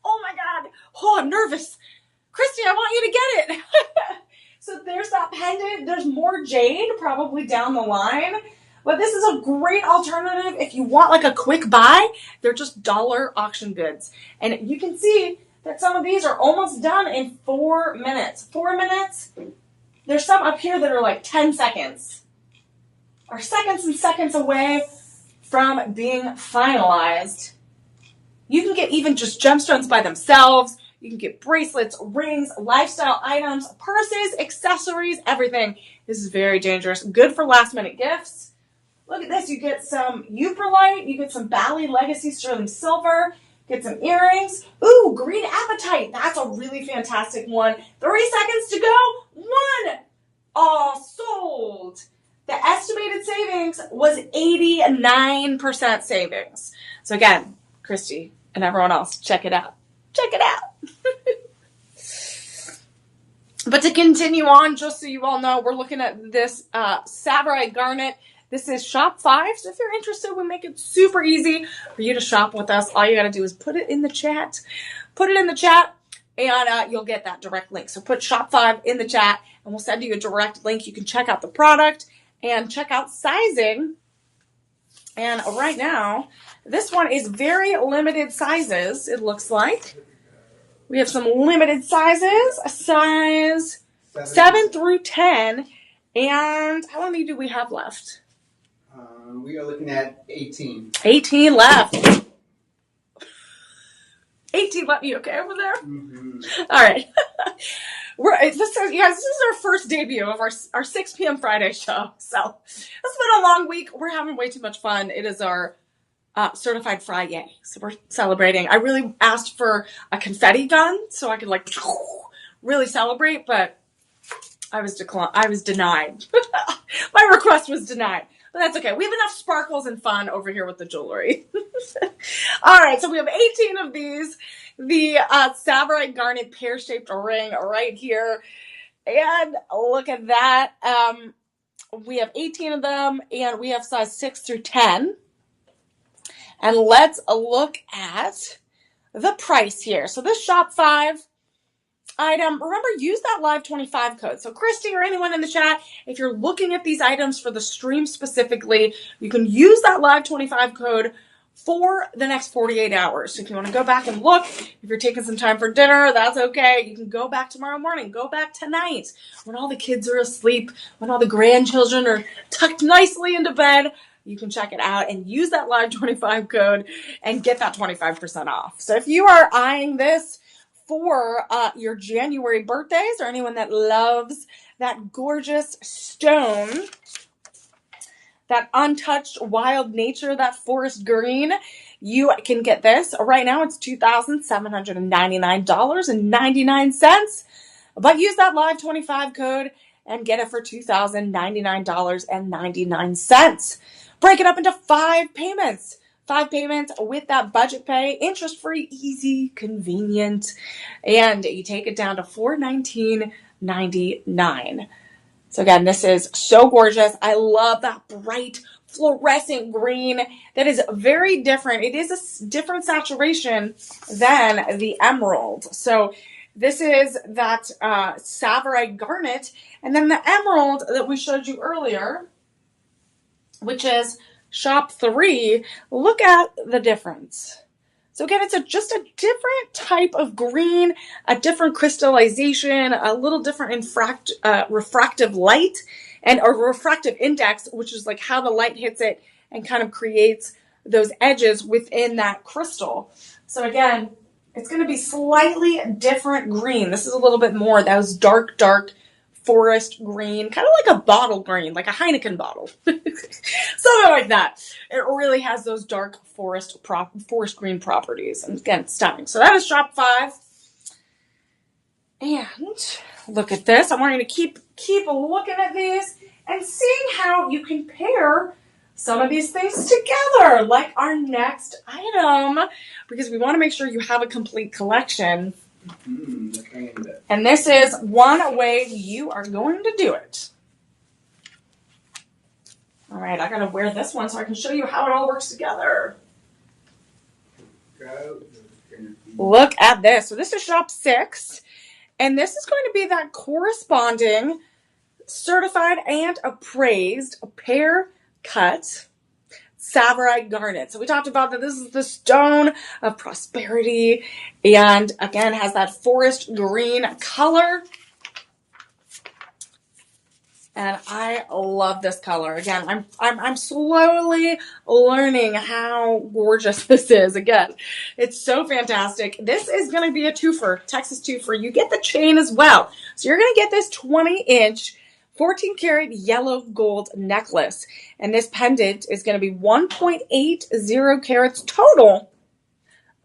Oh my God. Oh, I'm nervous. Christy, I want you to get it. So there's that pendant. There's more jade probably down the line. But this is a great alternative if you want like a quick buy. They're just dollar auction goods. And you can see that some of these are almost done in 4 minutes. 4 minutes. There's some up here that are like 10 seconds. Are seconds and seconds away from being finalized. You can get even just gemstones by themselves. You can get bracelets, rings, lifestyle items, purses, accessories, everything. This is very dangerous. Good for last minute gifts. Look at this. You get some Uperlite. You get some Bali Legacy Sterling Silver. Get some earrings. Ooh, green apatite. That's a really fantastic one. 3 seconds to go. 1. All sold. The estimated savings was 89% savings. So again, Christy and everyone else, check it out. Check it out. But to continue on, just so you all know, we're looking at this Samurai Garnet. This is shop 5. So if you're interested, we make it super easy for you to shop with us. All you got to do is put it in the chat. Put it in the chat, and you'll get that direct link. So put shop 5 in the chat, and we'll send you a direct link. You can check out the product and check out sizing. And right now, this one is very limited sizes, it looks like. We have some limited sizes, a size 7 through 10. And how many do we have left? We are looking at 18. 18 left. 18 left. You okay over there? Mm-hmm. All right. This is our first debut of our 6 p.m. Friday show. So it's been a long week. We're having way too much fun. It is our certified Friyay. So we're celebrating. I really asked for a confetti gun so I could like really celebrate, but I was denied. My request was denied. But that's okay. We have enough sparkles and fun over here with the jewelry. All right, so we have 18 of these. The Samurai Garnet pear-shaped ring right here. And look at that. We have 18 of them, and we have size 6 through 10. And let's look at the price here. So this shop 5 item, remember, use that live 25 code. So Christy or anyone in the chat, if you're looking at these items for the stream specifically, you can use that live 25 code for the next 48 hours. So if you want to go back and look, if you're taking some time for dinner, that's okay. You can go back tomorrow morning, go back tonight when all the kids are asleep, when all the grandchildren are tucked nicely into bed. You can check it out and use that live 25 code and get that 25% off. So if you are eyeing this for your January birthdays or anyone that loves that gorgeous stone, that untouched wild nature, that forest green, you can get this. Right now it's $2,799.99. But use that live 25 code and get it for $2,099.99. Break it up into 5 payments. 5 payments with that budget pay, interest-free, easy, convenient, and you take it down to $419.99. So again, this is so gorgeous. I love that bright fluorescent green. That is very different. It is a different saturation than the emerald. So this is that Samurai Garnet, and then the emerald that we showed you earlier, which is shop 3, look at the difference. So again, it's just a different type of green, a different crystallization, a little different refractive light, and a refractive index, which is like how the light hits it and kind of creates those edges within that crystal. So again, it's going to be slightly different green. This is a little bit more those dark forest green, kind of like a bottle green, like a Heineken bottle. Something like that. It really has those dark forest green properties. And again, stunning. So that is shop 5. And look at this. I want you to keep looking at these and seeing how you can pair some of these things together, like our next item, because we want to make sure you have a complete collection. And this is one way you are going to do it. All right, I got to wear this one so I can show you how it all works together. Look at this. So this is shop 6, and this is going to be that corresponding certified and appraised pear cut Savarite garnet. So we talked about that this is the stone of prosperity, and again has that forest green color. And I love this color. Again, I'm slowly learning how gorgeous this is. Again, it's so fantastic. This is going to be a twofer, Texas twofer. You get the chain as well. So you're going to get this 20-inch 14 karat yellow gold necklace. And this pendant is going to be 1.80 carats total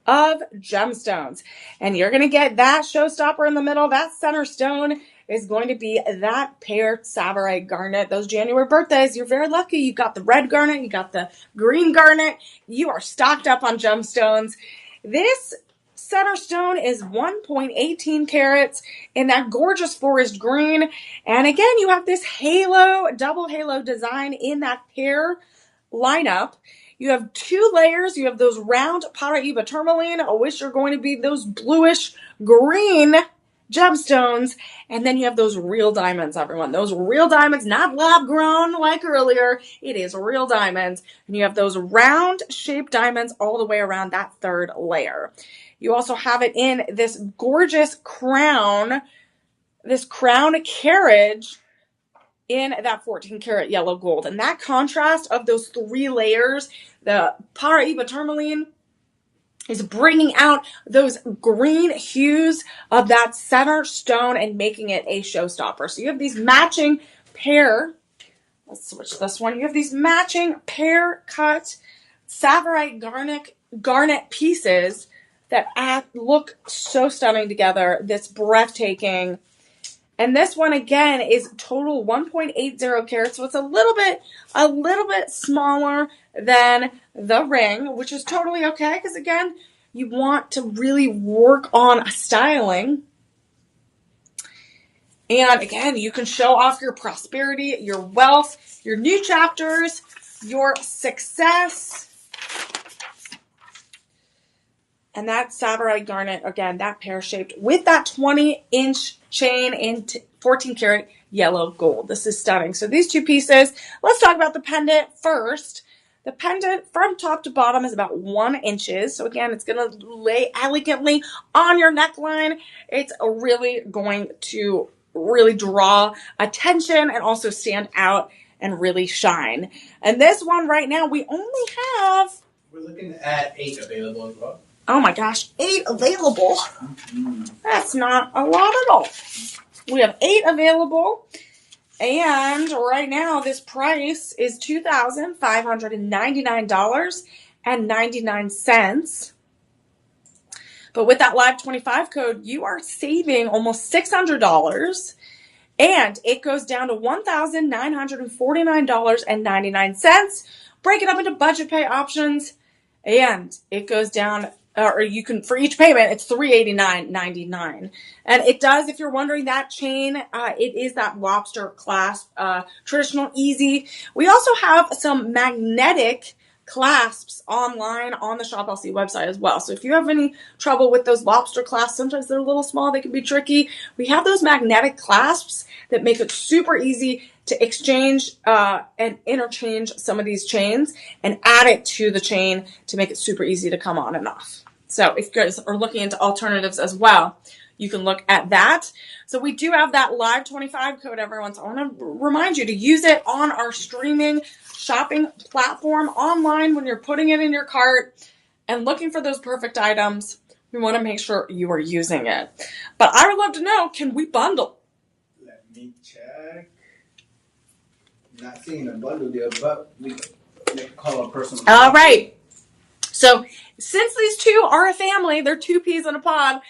of gemstones. And you're going to get that showstopper in the middle. That center stone is going to be that pear Savarite garnet. Those January birthdays, you're very lucky. You got the red garnet, you got the green garnet. You are stocked up on gemstones. This center stone is 1.18 carats in that gorgeous forest green. And again, you have this halo, double halo design in that pear lineup. You have 2 layers. You have those round Paraiba tourmaline, which are going to be those bluish green gemstones. And then you have those real diamonds, everyone. Those real diamonds, not lab grown like earlier. It is real diamonds. And you have those round shaped diamonds all the way around that 3rd layer. You also have it in this gorgeous crown, this crown carriage in that 14 karat yellow gold. And that contrast of those 3 layers, the Paraiba tourmaline is bringing out those green hues of that center stone and making it a showstopper. So you have these matching pear, let's switch this one. You have these matching pear cut Savarite garnet pieces that look so stunning together. This breathtaking. And this one again is total 1.80 carats, so it's a little bit smaller than the ring, which is totally okay because again, you want to really work on styling. And again, you can show off your prosperity, your wealth, your new chapters, your success. And that Savarite garnet, again, that pear-shaped with that 20-inch chain in 14 karat yellow gold. This is stunning. So these 2 pieces, let's talk about the pendant first. The pendant from top to bottom is about 1 inch. So again, it's going to lay elegantly on your neckline. It's really going to really draw attention and also stand out and really shine. And this one right now, we only have... We're looking at 8 available as well. Oh my gosh, 8 available. That's not a lot at all. We have 8 available. And right now, this price is $2,599.99. But with that Live 25 code, you are saving almost $600. And it goes down to $1,949.99. Break it up into budget pay options. And it goes down, or you can, for each payment, it's $389.99. And it does, if you're wondering, that chain, it is that lobster clasp, traditional easy. We also have some magnetic clasps online on the Shop LC website as well. So if you have any trouble with those lobster clasps, sometimes they're a little small, they can be tricky. We have those magnetic clasps that make it super easy to exchange and interchange some of these chains and add it to the chain to make it super easy to come on and off. So if you guys are looking into alternatives as well, you can look at that. So we do have that Live 25 code, everyone. So I want to remind you to use it on our streaming shopping platform online when you're putting it in your cart and looking for those perfect items. We want to make sure you are using it. But I would love to know, can we bundle? Let me check. Not seeing a bundle deal, but we can call a personal. All right. So since these two are a family, they're 2 peas in a pod,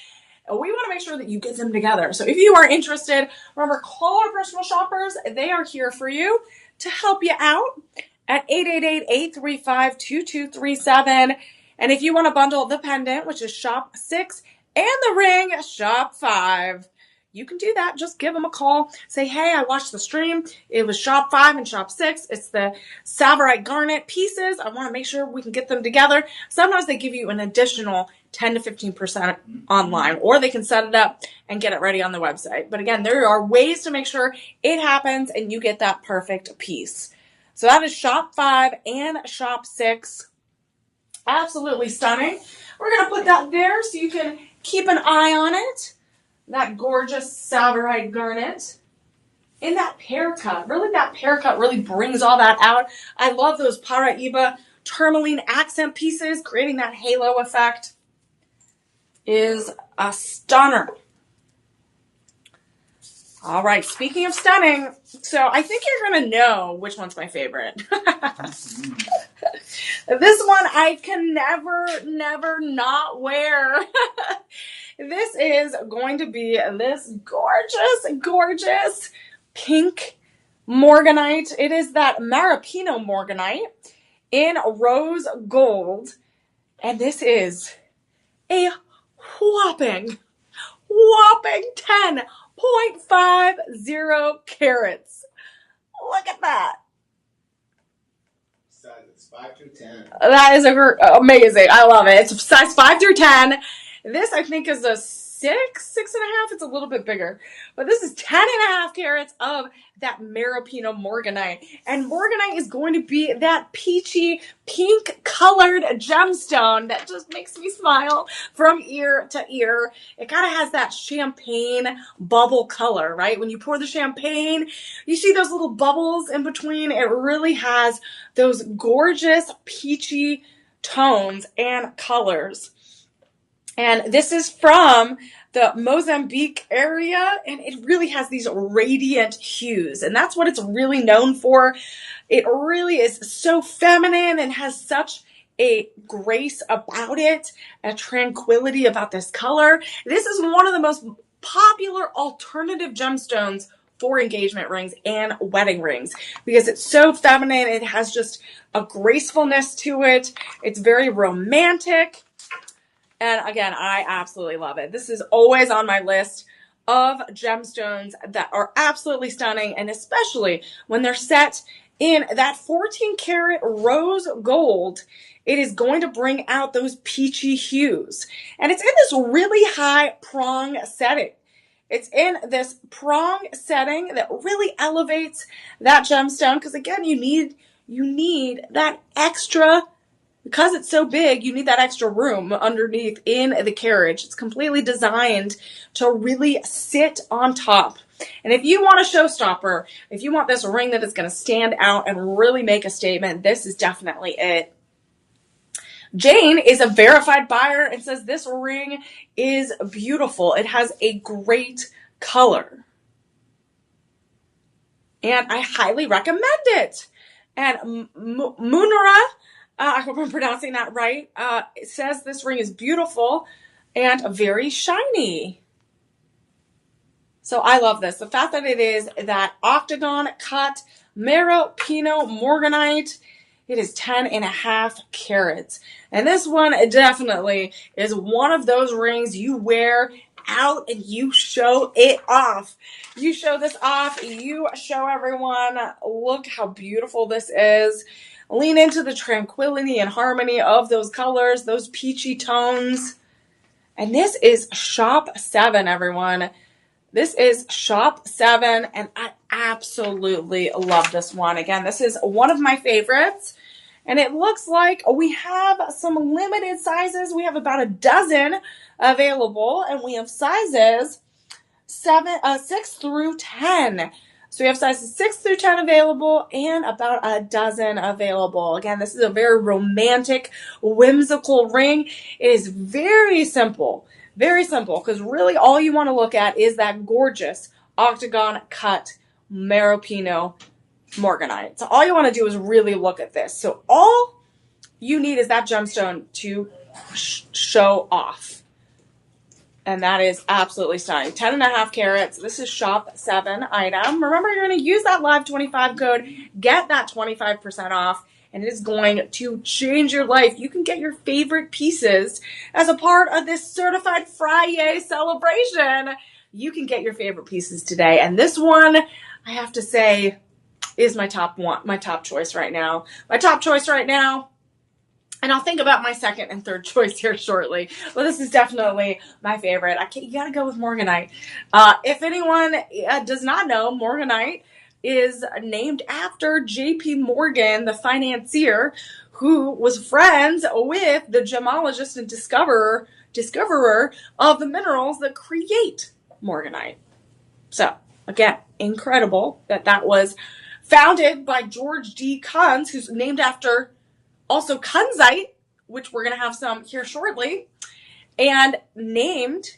we want to make sure that you get them together. So if you are interested, remember, call our personal shoppers. They are here for you to help you out at 888-835-2237. And if you want to bundle the pendant, which is shop 6, and the ring, shop 5, you can do that. Just give them a call. Say, hey, I watched the stream. It was shop 5 and shop 6. It's the Savarite garnet pieces. I want to make sure we can get them together. Sometimes they give you an additional 10 to 15% online, or they can set it up and get it ready on the website. But again, there are ways to make sure it happens and you get that perfect piece. So that is shop 5 and shop 6. Absolutely stunning. We're going to put that there so you can keep an eye on it. That gorgeous Savarite garnet. In that pear cut. Really, that pear cut really brings all that out. I love those Paraiba tourmaline accent pieces, creating that halo effect. Is a stunner. All right, speaking of stunning, so I think you're going to know which one's my favorite. This one I can never not wear. This is going to be this gorgeous pink morganite. It is that Maripino morganite in rose gold. And this is a whopping 10.50 carats. Look at that. Sizes 5 through 10. That is amazing. I love it. It's size 5 through 10. This, I think, is a 6.5. It's a little bit bigger. But this is 10.5 carats of that Maripino morganite. And morganite is going to be that peachy, pink-colored gemstone that just makes me smile from ear to ear. It kind of has that champagne bubble color, right? When you pour the champagne, you see those little bubbles in between. It really has those gorgeous, peachy tones and colors. And this is from the Mozambique area, and it really has these radiant hues, and that's what it's really known for. It really is so feminine and has such a grace about it, a tranquility about this color. This is one of the most popular alternative gemstones for engagement rings and wedding rings because it's so feminine. It has just a gracefulness to it. It's very romantic. And again, I absolutely love it. This is always on my list of gemstones that are absolutely stunning, and especially when they're set in that 14 karat rose gold, it is going to bring out those peachy hues. And it's in this really high prong setting. It's in this prong setting that really elevates that gemstone because again, you need that extra. Because it's so big, you need that extra room underneath in the carriage. It's completely designed to really sit on top. And if you want a showstopper, if you want this ring that is going to stand out and really make a statement, this is definitely it. Jane is a verified buyer and says this ring is beautiful. It has a great color. And I highly recommend it. And Munira, I hope I'm pronouncing that right. It says this ring is beautiful and very shiny. So I love this. The fact that it is that octagon cut Maripino morganite. It is 10.5 carats. And this one definitely is one of those rings you wear out and you show it off. You show this off. You show everyone, look how beautiful this is. Lean into the tranquility and harmony of those colors, those peachy tones. And this is shop 7, everyone. This is shop 7, and I absolutely love this one. Again, this is one of my favorites. And it looks like we have some limited sizes. We have about a dozen available, and we have sizes 6 through 10. So we have sizes 6 through 10 available and about a dozen available. Again, this is a very romantic, whimsical ring. It is very simple, because really all you want to look at is that gorgeous octagon cut Maripino morganite. So all you want to do is really look at this. So all you need is that gemstone to show off. And that is absolutely stunning. 10.5 carats. This is shop 7 item. Remember, you're going to use that live 25 code, get that 25% off, and it is going to change your life. You can get your favorite pieces as a part of this certified Friyay celebration. You can get your favorite pieces today. And this one, I have to say, is my top choice right now. My top choice right now And I'll think about my second and third choice here shortly. But this is definitely my favorite. You gotta go with Morganite. If anyone does not know, Morganite is named after J.P. Morgan, the financier, who was friends with the gemologist and discoverer of the minerals that create Morganite. So, again, incredible that was founded by George D. Kunz, who's named after also kunzite, which we're going to have some here shortly, and named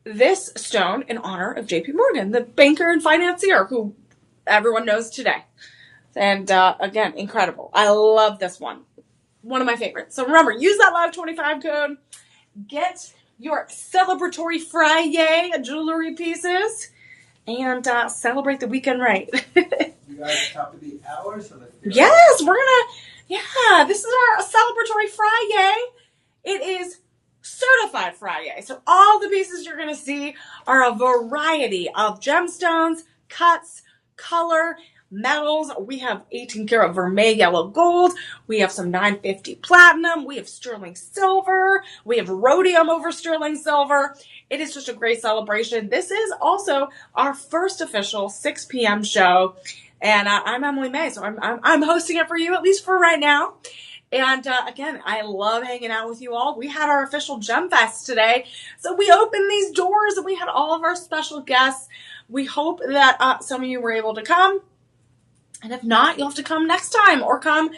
this stone in honor of J.P. Morgan, the banker and financier who everyone knows today. And again, incredible. I love this one. One of my favorites. So remember, use that Live25 code. Get your celebratory Friyay jewelry pieces and celebrate the weekend right. You guys top of the hour, so let's do it. Yes, this is our celebratory Friyay. It is certified Friyay. So all the pieces you're going to see are a variety of gemstones, cuts, color, metals. We have 18 karat vermeil yellow gold. We have some 950 platinum. We have sterling silver. We have rhodium over sterling silver. It is just a great celebration. This is also our first official 6 p.m. show. And I'm Emily Mae, so I'm hosting it for you, at least for right now. And again, I love hanging out with you all. We had our official Gem Fest today. So we opened these doors and we had all of our special guests. We hope that some of you were able to come. And if not, you'll have to come next time or come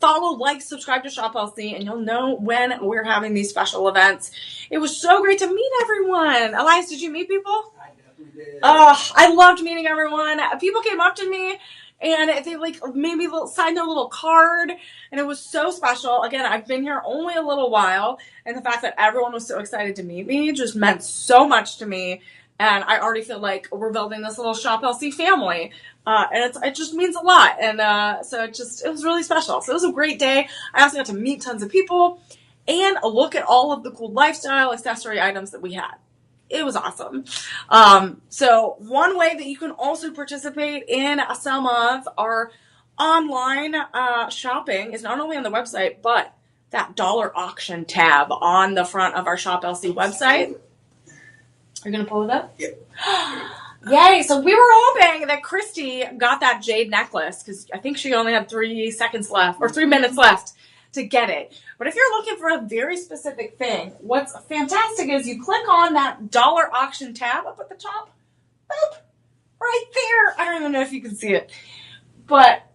follow, like, subscribe to Shop LC, and you'll know when we're having these special events. It was so great to meet everyone. Elias, did you meet people? I definitely did. I loved meeting everyone. People came up to me and they made me sign a little card, and it was so special. Again, I've been here only a little while, and the fact that everyone was so excited to meet me just meant so much to me. And I already feel like we're building this little Shop LC family. And it just means a lot. And so it was really special. So it was a great day. I also got to meet tons of people and look at all of the cool lifestyle accessory items that we had. It was awesome. So one way that you can also participate in some of our online shopping is not only on the website, but that dollar auction tab on the front of our Shop LC website. Are you going to pull it up? Yep. Yay. So we were hoping that Christy got that jade necklace because I think she only had 3 seconds left or 3 minutes left to get it. But if you're looking for a very specific thing, what's fantastic is you click on that dollar auction tab up at the top. Boop. Right there. I don't even know if you can see it. But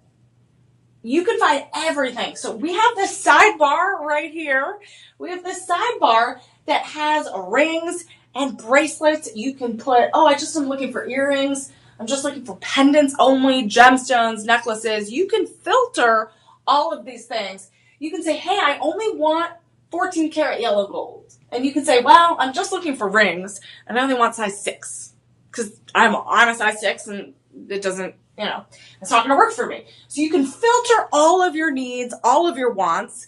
you can find everything. So we have this sidebar right here. We have this sidebar that has rings and bracelets. You can put, I just am looking for earrings. I'm just looking for pendants only, gemstones, necklaces. You can filter all of these things. You can say, hey, I only want 14 karat yellow gold. And you can say, well, I'm just looking for rings and I only want size 6 because I'm a size 6 and it doesn't, it's not going to work for me. So you can filter all of your needs, all of your wants,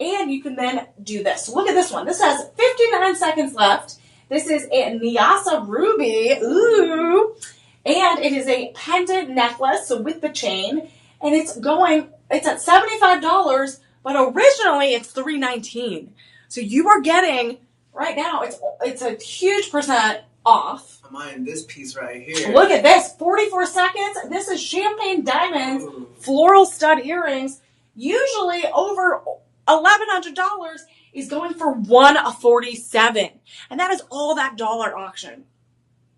and you can then do this. So look at this one. This has 59 seconds left. This is a Nyasa ruby, ooh, and it is a pendant necklace, so with the chain, and it's at $75, but originally it's $319. So you are getting, right now, it's a huge percent off. I'm eyeing this piece right here. Look at this, 44 seconds. This is champagne diamonds, floral stud earrings, usually over $1,100. Is going for $147, and that is all that dollar auction.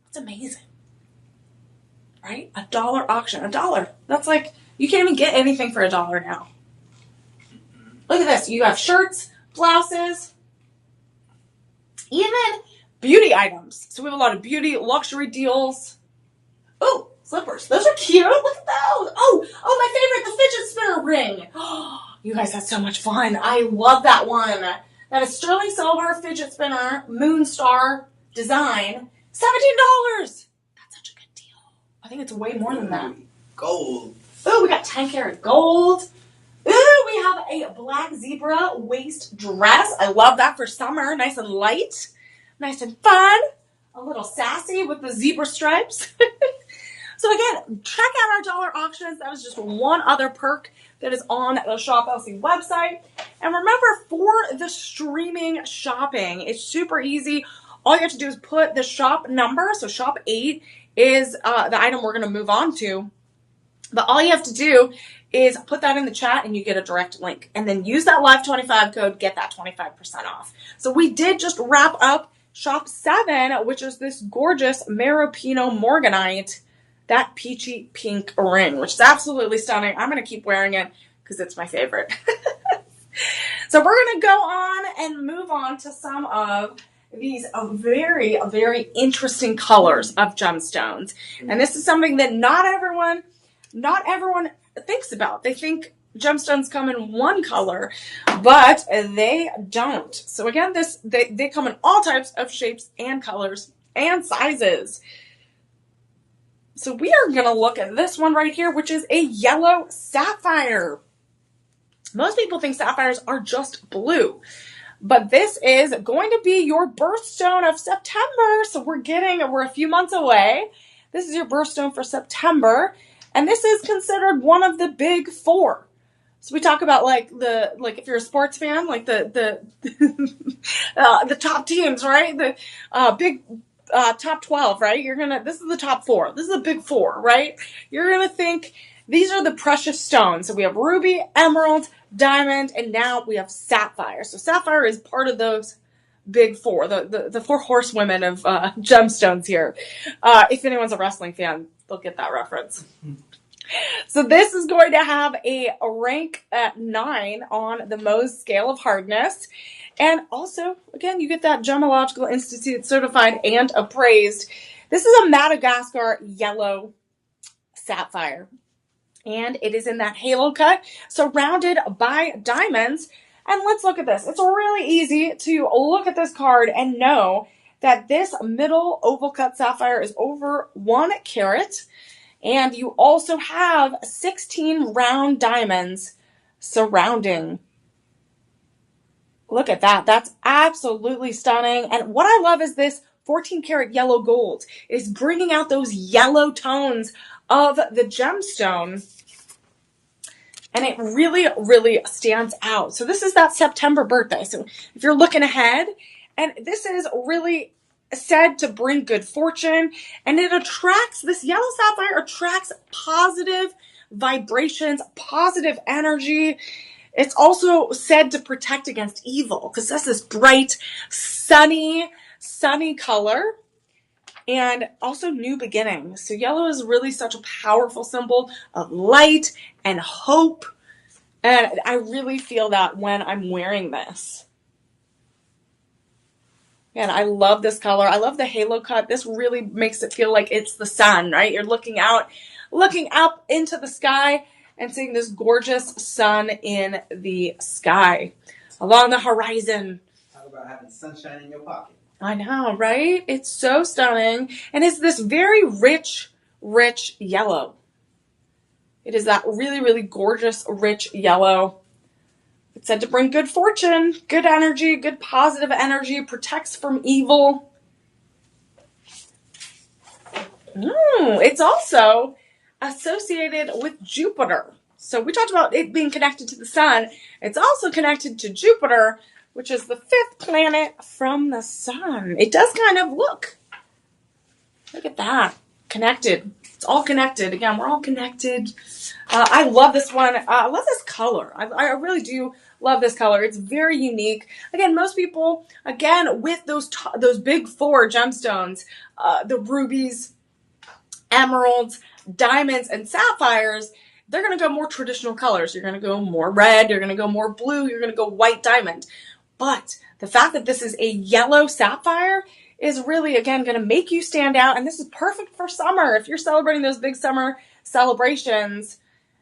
That's amazing, right? A dollar auction, $1. That's like you can't even get anything for $1 now. Look at this. You have shirts, blouses, even beauty items. So we have a lot of beauty luxury deals. Oh, slippers. Those are cute. Look at those. Oh, my favorite, the fidget spinner ring. Oh, you guys had so much fun. I love that one. That is sterling silver fidget spinner Moonstar design. $17. That's such a good deal. I think it's way more than that. Gold. Oh, we got 10 karat gold. Ooh, we have a black zebra waist dress. I love that for summer. Nice and light. Nice and fun. A little sassy with the zebra stripes. So again, check out our dollar auctions. That was just one other perk that is on the Shop LC website. And remember, for the streaming shopping, it's super easy. All you have to do is put the shop number. So shop 8 is the item we're going to move on to. But all you have to do is put that in the chat and you get a direct link. And then use that live25 code, get that 25% off. So we did just wrap up shop 7, which is this gorgeous Meropino Morganite, that peachy pink ring, which is absolutely stunning. I'm going to keep wearing it because it's my favorite. So we're going to go on and move on to some of these very, very interesting colors of gemstones. And this is something that not everyone thinks about. They think gemstones come in one color, but they don't. So again, they come in all types of shapes and colors and sizes. So we are going to look at this one right here, which is a yellow sapphire. Most people think sapphires are just blue, but this is going to be your birthstone of September. So we're a few months away. This is your birthstone for September. And this is considered one of the big 4. So we talk about like if you're a sports fan, like the top teams, right? The big top 12, right? This is the top 4. This is the big 4, right? You're going to think these are the precious stones. So we have ruby, emerald, diamond, and now we have sapphire. So sapphire is part of those big 4, the 4 horsewomen of gemstones here. If anyone's a wrestling fan, they'll get that reference. So this is going to have a rank at 9 on the Mohs scale of hardness. And also, again, you get that Gemological Institute certified and appraised. This is a Madagascar yellow sapphire. And it is in that halo cut, surrounded by diamonds. And let's look at this. It's really easy to look at this card and know that this middle oval cut sapphire is over 1 carat. And you also have 16 round diamonds surrounding. Look at that. That's absolutely stunning. And what I love is this 14 karat yellow gold. It's bringing out those yellow tones of the gemstone. And it really, really stands out. So this is that September birthday. So if you're looking ahead, and this is really said to bring good fortune, and this yellow sapphire attracts positive vibrations, positive energy. It's also said to protect against evil because that's this bright, sunny color, and also new beginnings. So yellow is really such a powerful symbol of light and hope. And I really feel that when I'm wearing this. And I love this color. I love the halo cut. This really makes it feel like it's the sun, right? You're looking up into the sky and seeing this gorgeous sun in the sky along the horizon. Talk about having sunshine in your pocket. I know, right? It's so stunning. And it's this very rich yellow. It is that really, really gorgeous, rich yellow. It's said to bring good fortune, good energy, good positive energy, protects from evil. It's also associated with Jupiter. So we talked about it being connected to the sun. It's also connected to Jupiter, which is the 5th planet from the sun. It does kind of look at that. Connected. It's all connected. Again, we're all connected. I love this one. I love this color. I really do love this color. It's very unique. Again, most people, with those big 4 gemstones, the rubies, emeralds, diamonds, and sapphires, they're going to go more traditional colors. You're going to go more red. You're going to go more blue. You're going to go white diamond. But the fact that this is a yellow sapphire is really, again, going to make you stand out. And this is perfect for summer. If you're celebrating those big summer celebrations,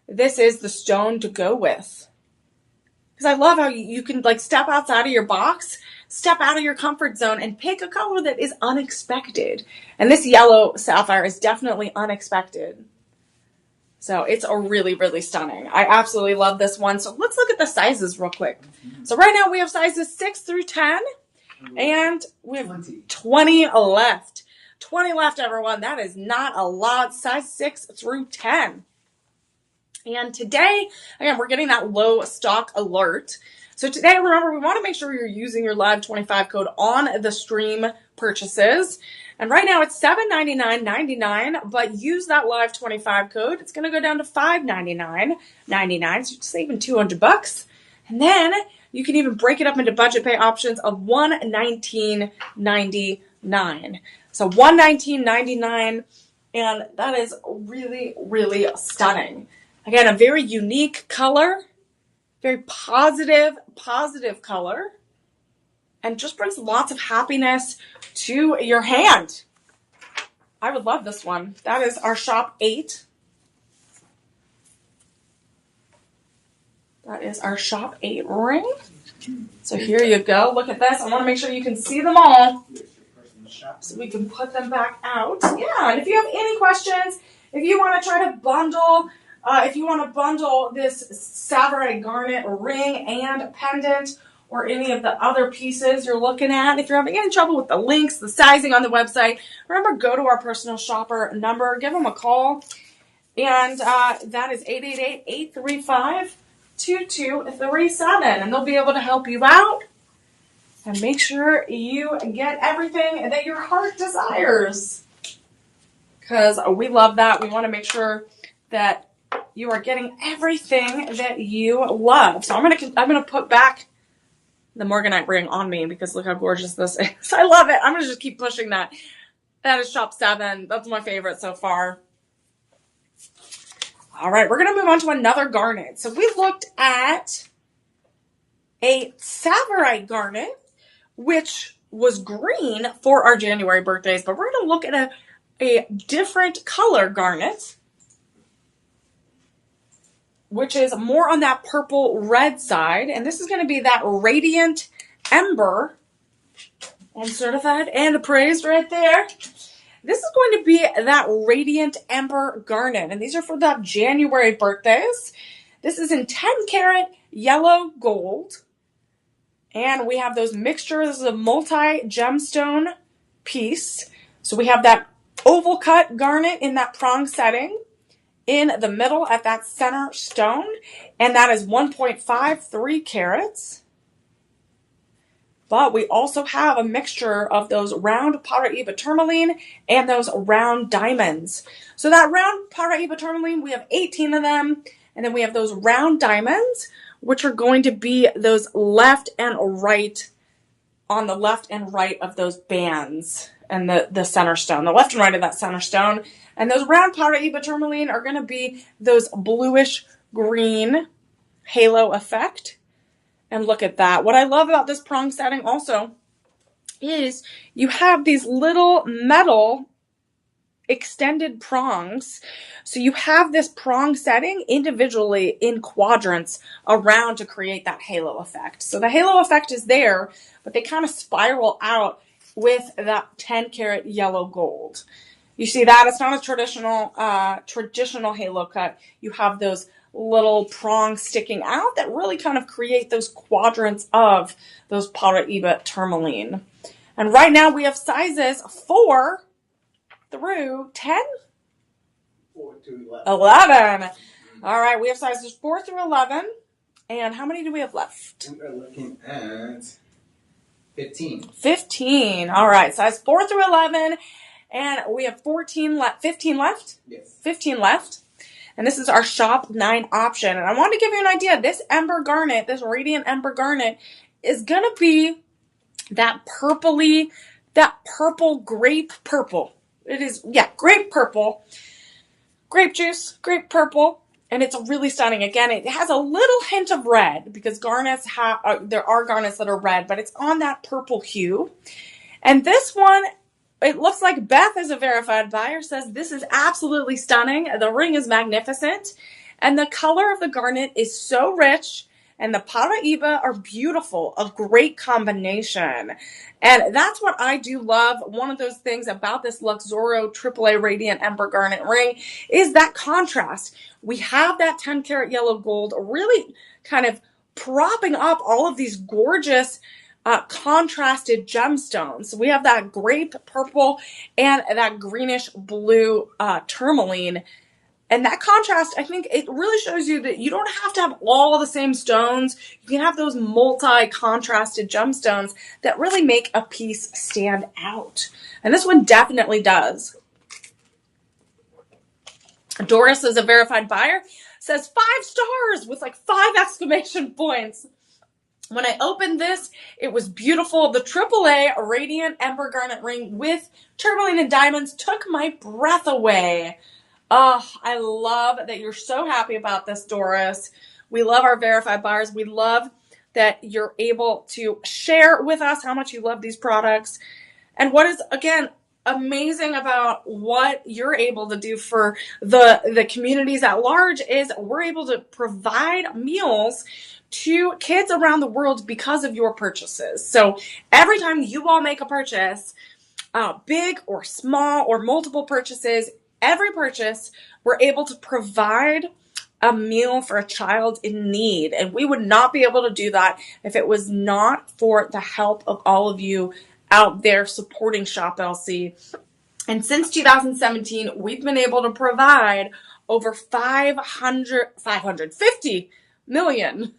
this is the stone to go with. Because I love how you can step outside of your box, step out of your comfort zone, and pick a color that is unexpected. And this yellow sapphire is definitely unexpected. So it's a really, really stunning. I absolutely love this one. So let's look at the sizes real quick. So right now we have sizes 6 through 10. And we have 20 left. 20 left, everyone. That is not a lot. Size 6 through 10. And today, again, we're getting that low stock alert. So today, remember, we want to make sure you're using your Live 25 code on the stream purchases. And right now it's $799.99, but use that Live 25 code. It's going to go down to $599.99, so you're saving $200. And then you can even break it up into budget pay options of $119.99. So $119.99, and that is really, really stunning. Again, a very unique color, very positive color, and just brings lots of happiness to your hand. I would love this one. That is our shop 8. That is our shop 8 ring. So here you go. Look at this. I want to make sure you can see them all so we can put them back out. Yeah, and if you have any questions, if you want to try to bundle this Friyay garnet ring and pendant, or any of the other pieces you're looking at, if you're having any trouble with the links, the sizing on the website, remember, go to our personal shopper number, give them a call, and that is 888-835-2237, and they'll be able to help you out and make sure you get everything that your heart desires, because we love that. We want to make sure that you are getting everything that you love. So I'm gonna put back the Morganite ring on me because look how gorgeous this is. I love it. I'm gonna just keep pushing that. That is shop 7. That's my favorite so far. All right, we're gonna move on to another garnet. So we looked at a Friyay garnet, which was green for our January birthdays, but we're gonna look at a different color garnet, which is more on that purple red side. And this is going to be that Radiant Ember, and certified and appraised right there. This is going to be that Radiant Ember garnet, and these are for the January birthdays. This is in 10 karat yellow gold, and we have those mixtures. This is a multi-gemstone piece. So we have that oval cut garnet in that prong setting in the middle at that center stone, and that is 1.53 carats. But we also have a mixture of those round Paraiba tourmaline and those round diamonds. So that round Paraiba tourmaline, we have 18 of them, and then we have those round diamonds, which are going to be those left and right, on the left and right of those bands and the center stone, the left and right of that center stone. And those round Paraiba tourmaline are going to be those bluish green halo effect. And look at that. What I love about this prong setting also is you have these little metal extended prongs. So you have this prong setting individually in quadrants around to create that halo effect. So the halo effect is there, but they kind of spiral out with that 10 karat yellow gold. You see that? It's not a traditional halo cut. You have those little prongs sticking out that really kind of create those quadrants of those Paraiba tourmaline. And right now we have sizes 4 through 10? 4 to 11. All right, we have sizes 4 through 11. And how many do we have left? We are looking at 15. 15. All right, size 4 through 11. And we have 15 left? Yes. 15 left. And this is our shop 9 option. And I want to give you an idea. This ember garnet, this Radiant Ember garnet, is going to be that purple grape purple. It is, yeah, grape purple. Grape juice, grape purple. And it's really stunning. Again, it has a little hint of red because garnets there are garnets that are red, but it's on that purple hue. And this one, it looks like Beth is a verified buyer, says this is absolutely stunning. The ring is magnificent. And the color of the garnet is so rich. And the Paraiba are beautiful. A great combination. And that's what I do love. One of those things about this Luxoro AAA Radiant Ember Garnet ring is that contrast. We have that 10 karat yellow gold really kind of propping up all of these gorgeous contrasted gemstones. So we have that grape purple and that greenish blue tourmaline. And that contrast, I think it really shows you that you don't have to have all the same stones. You can have those multi-contrasted gemstones that really make a piece stand out. And this one definitely does. Doris is a verified buyer, says 5 stars with like 5 exclamation points. When I opened this, it was beautiful. The AAA Radiant Ember Garnet ring with tourmaline and diamonds took my breath away. Oh, I love that you're so happy about this, Doris. We love our verified buyers. We love that you're able to share with us how much you love these products. And what is, again, amazing about what you're able to do for the communities at large is we're able to provide meals to kids around the world because of your purchases. So every time you all make a purchase, big or small or multiple purchases, every purchase, we're able to provide a meal for a child in need. And we would not be able to do that if it was not for the help of all of you out there supporting Shop LC. And since 2017, we've been able to provide over 50 million,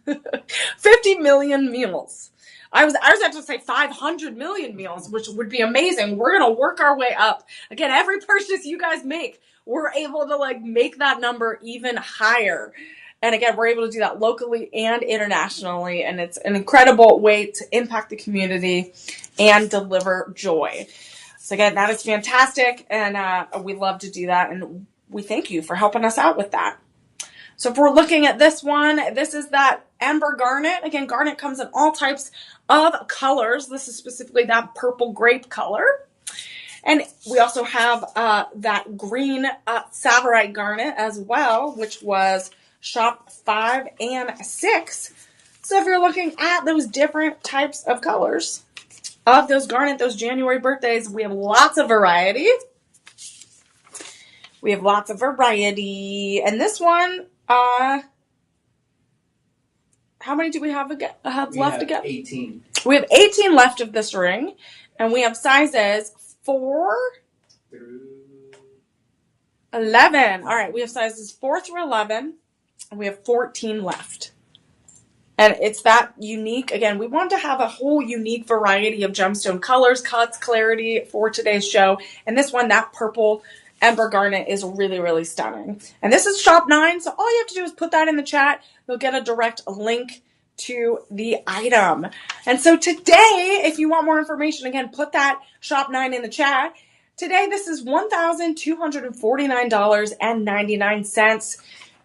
50 million meals. I was about to say 500 million meals, which would be amazing. We're going to work our way up. Again, every purchase you guys make, we're able to like make that number even higher. And again, we're able to do that locally and internationally. And it's an incredible way to impact the community and deliver joy. So again, that is fantastic. And we love to do that. And we thank you for helping us out with that. So if we're looking at this one, this is that Ember Garnet. Again, garnet comes in all types of colors. This is specifically that purple grape color. And we also have that green Savarite Garnet as well, which was shop 5 and 6. So if you're looking at those different types of colors of those garnet, those January birthdays, we have lots of variety. We have lots of variety. And this one, how many do we have left again? 18. We have 18 left of this ring. And we have sizes 4 Through 11. All right, we have sizes 4 through 11. And we have 14 left. And it's that unique. Again, we want to have a whole unique variety of gemstone colors, cuts, clarity for today's show. And this one, that purple Ember Garnet, is really, really stunning. And this is shop 9. So all you have to do is put that in the chat. You'll get a direct link to the item. And so today, if you want more information, again, put that shop 9 in the chat. Today, this is $1,249.99.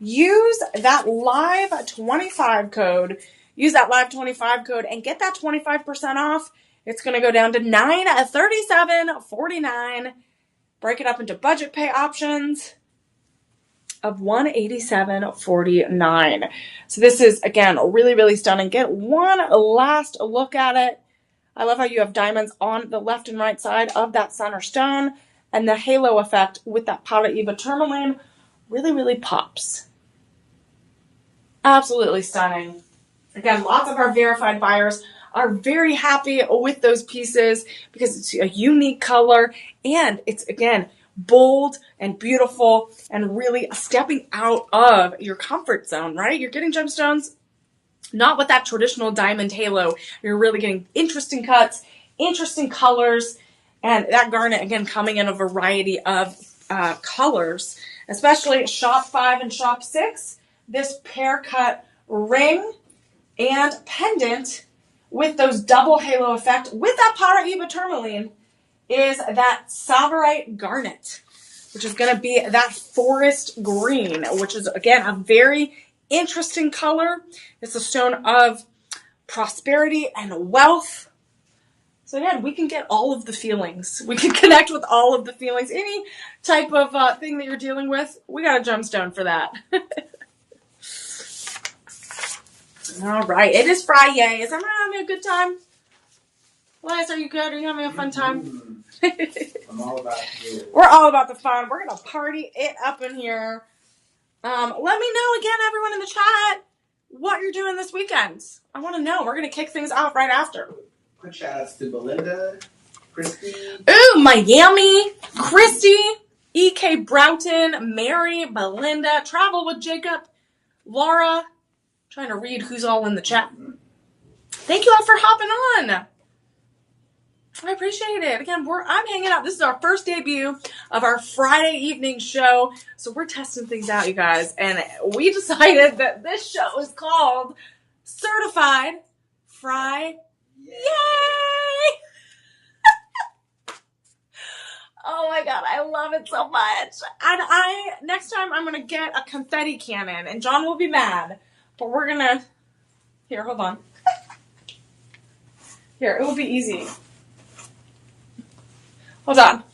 Use that live 25 code. Use that live 25 code and get that 25% off. It's going to go down to $937.49. Break it up into budget pay options of $187.49. So this is, again, really, really stunning. Get one last look at it. I love how you have diamonds on the left and right side of that center stone. And the halo effect with that Paraiba tourmaline really, really pops. Absolutely stunning. Again, lots of our verified buyers are very happy with those pieces because it's a unique color and it's, again, bold and beautiful and really stepping out of your comfort zone, right? You're getting gemstones not with that traditional diamond halo. You're really getting interesting cuts, interesting colors, and that garnet, again, coming in a variety of colors, especially shop 5 and shop 6. This pear cut ring and pendant with those double halo effect with that Paraiba tourmaline is that Savarite Garnet, which is going to be that forest green, which is, again, a very interesting color. It's a stone of prosperity and wealth. So again, we can get all of the feelings. We can connect with all of the feelings. Any type of thing that you're dealing with, we got a gemstone for that. All right. It is Friyay. Is everyone having a good time? Elias, are you good? Are you having a fun time? I'm all about it. We're all about the fun. We're going to party it up in here. Let me know again, everyone in the chat, what you're doing this weekend. I want to know. We're going to kick things off right after. Quick shout outs to Belinda, Christy. Ooh, Miami, Christy, E.K. Broughton, Mary, Belinda, Travel with Jacob, Laura. Trying to read who's all in the chat. Thank you all for hopping on. I appreciate it. Again, I'm hanging out. This is our first debut of our Friday evening show. So we're testing things out, you guys. And we decided that this show is called Certified Fry. Yay! Oh my God, I love it so much. And next time I'm going to get a confetti cannon. And John will be mad. But we're going to... Here, hold on. Here, it will be easy. Hold on.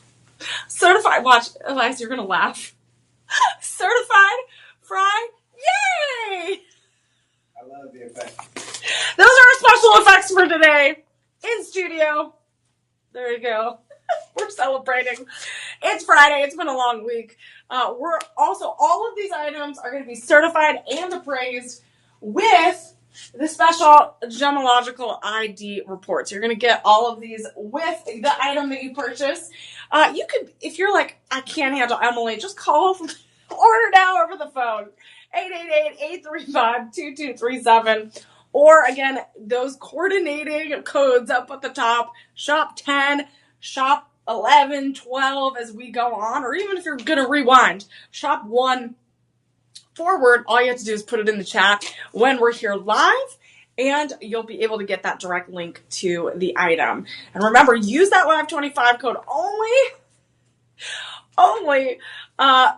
Certified, watch, Elias, you're going to laugh. Certified Fry, yay! I love the effect. Those are our special effects for today. In studio. There you go. We're celebrating. It's Friday. It's been a long week. We're also, all of these items are going to be certified and appraised with the special gemological ID reports. You're going to get all of these with the item that you purchase. You could, if you're like, I can't handle Emily, just call, order now over the phone. 888-835-2237. Or again, those coordinating codes up at the top, shop 10, shop 11, 12 as we go on, or even if you're going to rewind, shop 1 forward, all you have to do is put it in the chat when we're here live, and you'll be able to get that direct link to the item. And remember, use that Live25 code only